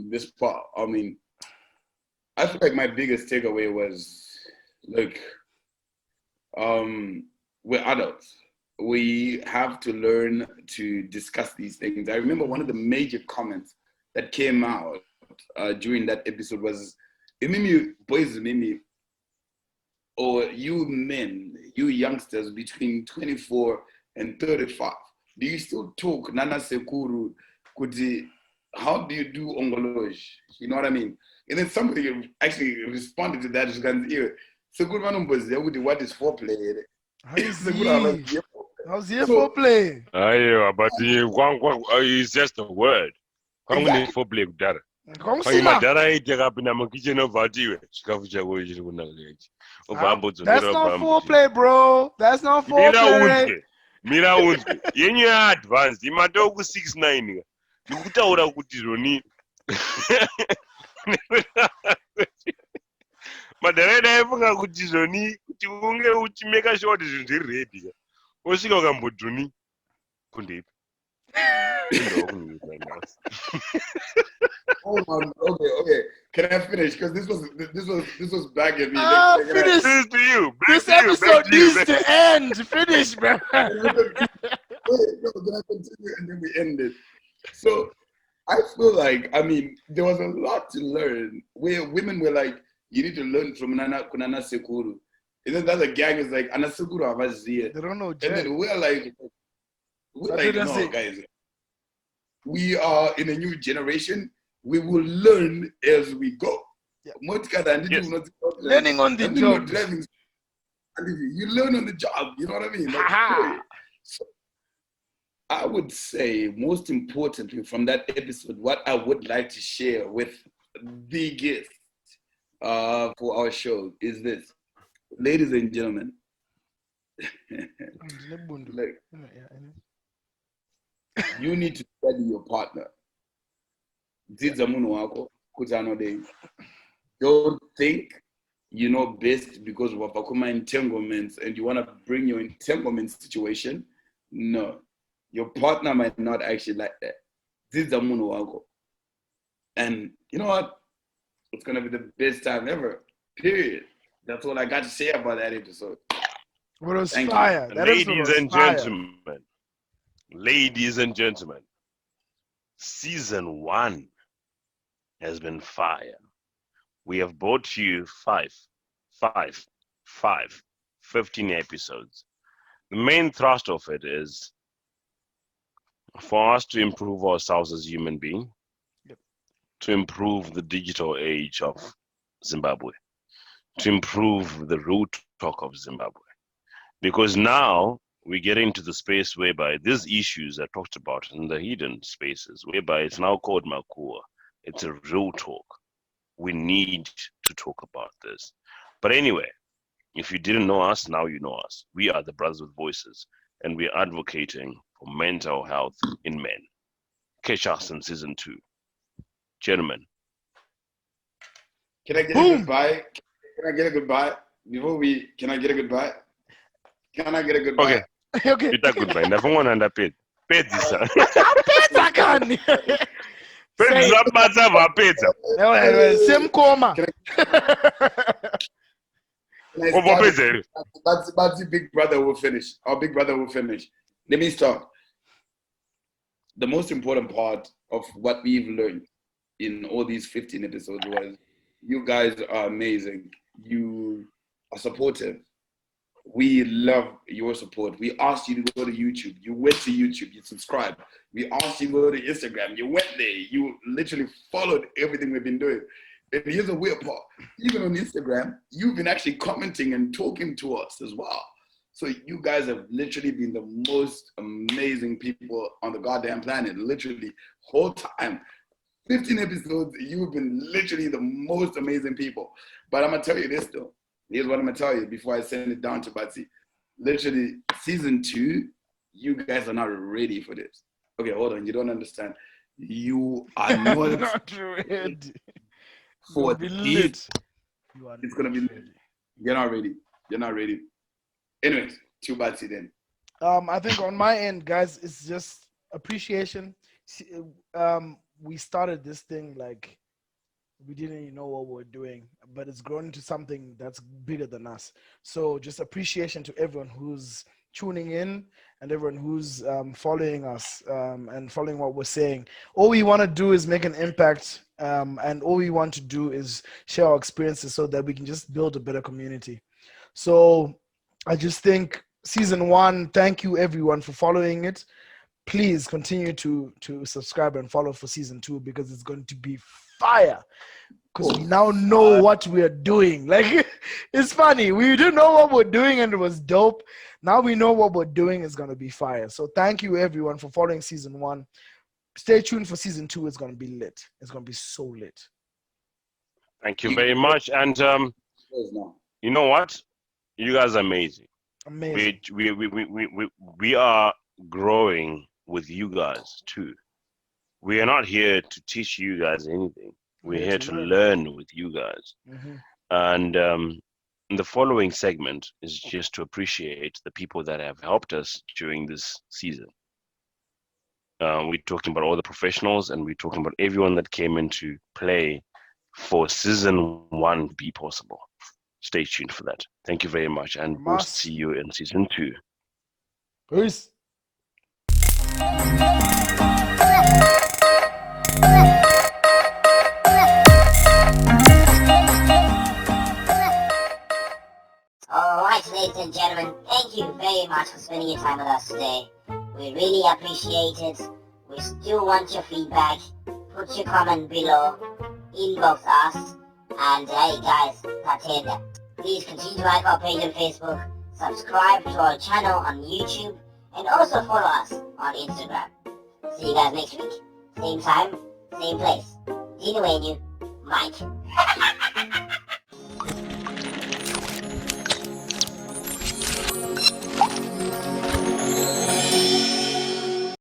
This part. I mean, I feel like my biggest takeaway was, look, we're adults. We have to learn to discuss these things. I remember one of the major comments that came out during that episode was, "Mimi boys, Mimi, or you men, you youngsters between 24 and 35, do you still talk Nana Sekuru? How do you do Ongoloj? You know what I mean?" And then somebody actually responded to that. Sekuru, what is foreplay? How's here for play? But it's just a word. Exactly. Foreplay kudara. That's not foreplay, bro. That's not foreplay. Mira unzwe. Yenye ya advanced. Imadogu 6'9". Nikutaura kuti Roni. Madareda yafunga kuti Roni kuti unge uchimeka sure kuti zvinhu zviri ready. Osvika ukambodhuni kundepi. Hold on. Okay. Can I finish? Because this was back at me. Finish. This to you. This episode needs to end. Finish, bro. Wait, no, then I continue and then we end it. So I feel like, I mean, there was a lot to learn where women were like, you need to learn from Nana Sekuru. And then the other gang is like, Ana Sekuru Avaziye. They don't know. And then we're like, no, guys. We are in a new generation. We will learn as we go. Yeah. Yes. Learning on the job. You learn on the job. You know what I mean? Like, so I would say, most importantly from that episode, what I would like to share with the guest for our show is this. Ladies and gentlemen, like, you need to study your partner. Don't think you know best because of Wapakuma entanglements and you want to bring your entanglement situation. No, your partner might not actually like that. And you know what? It's going to be the best time ever. Period. That's all I got to say about that episode. What was fire. Ladies and gentlemen, season 1 has been fire. We have brought you 15 episodes. The main thrust of it is for us to improve ourselves as human beings, to improve the digital age of Zimbabwe, to improve the root talk of Zimbabwe. Because now we get into the space whereby these issues are talked about in the hidden spaces, whereby it's now called Makua. It's a real talk. We need to talk about this. But anyway, if you didn't know us, now you know us. We are the Brothers with Voices, and we're advocating for mental health in men. Catch us in season 2. Gentlemen. Can I get a goodbye? Can I get a goodbye? Can I get a goodbye? Can I get a goodbye? Okay. It's a goodbye. Never one under paid. Paid this. Pizza can. Pizza. Same coma. That's Big Brother will finish. Our Big Brother will finish. Let me start. The most important part of what we've learned in all these 15 episodes was you guys are amazing. You are supportive. We love your support. We asked you to go to YouTube. You went to YouTube. You subscribed. We asked you to go to Instagram. You went there. You literally followed everything we've been doing. And here's a weird part. Even on Instagram, you've been actually commenting and talking to us as well. So you guys have literally been the most amazing people on the goddamn planet. Literally, whole time. 15 episodes, you've been literally the most amazing people. But I'm going to tell you this, though. Here's what I'm going to tell you before I send it down to Batsy. Literally, season 2, you guys are not ready for this. Okay, hold on. You don't understand. You are not, not ready. for Be this. lit. You are It's gonna be. ready. You're not ready. You're not ready. Anyways, too bad then. I think on my end, guys, it's just appreciation. We started this thing like we didn't even know what we were doing, but it's grown into something that's bigger than us. So just appreciation to everyone who's tuning in and everyone who's following us and following what we're saying. All we want to do is make an impact, and all we want to do is share our experiences so that we can just build a better community. So I just think season 1, thank you everyone for following it. Please continue to subscribe and follow for season 2 because it's going to be fire. Because we now know what we are doing. Like, it's funny. We didn't know what we're doing and it was dope. Now we know what we're doing is going to be fire. So thank you everyone for following season 1. Stay tuned for season 2. It's going to be lit. It's going to be so lit. Thank you very much. And you know what? You guys are amazing. Amazing. We are growing with you guys too. We are not here to teach you guys anything. We're here to learn with you guys. Mm-hmm. And the following segment is just to appreciate the people that have helped us during this season. We're talking about all the professionals and we're talking about everyone that came into play for season 1 be possible. Stay tuned for that. Thank you very much. And we'll see you in season 2. Peace. Alright, ladies and gentlemen, thank you very much for spending your time with us today. We really appreciate it. We still want your feedback. Put your comment below, inbox us, and hey guys, that's it. Please continue to like our page on Facebook, subscribe to our channel on YouTube, and also follow us on Instagram. See you guys next week. Same time, same place. Dino and you, Mike.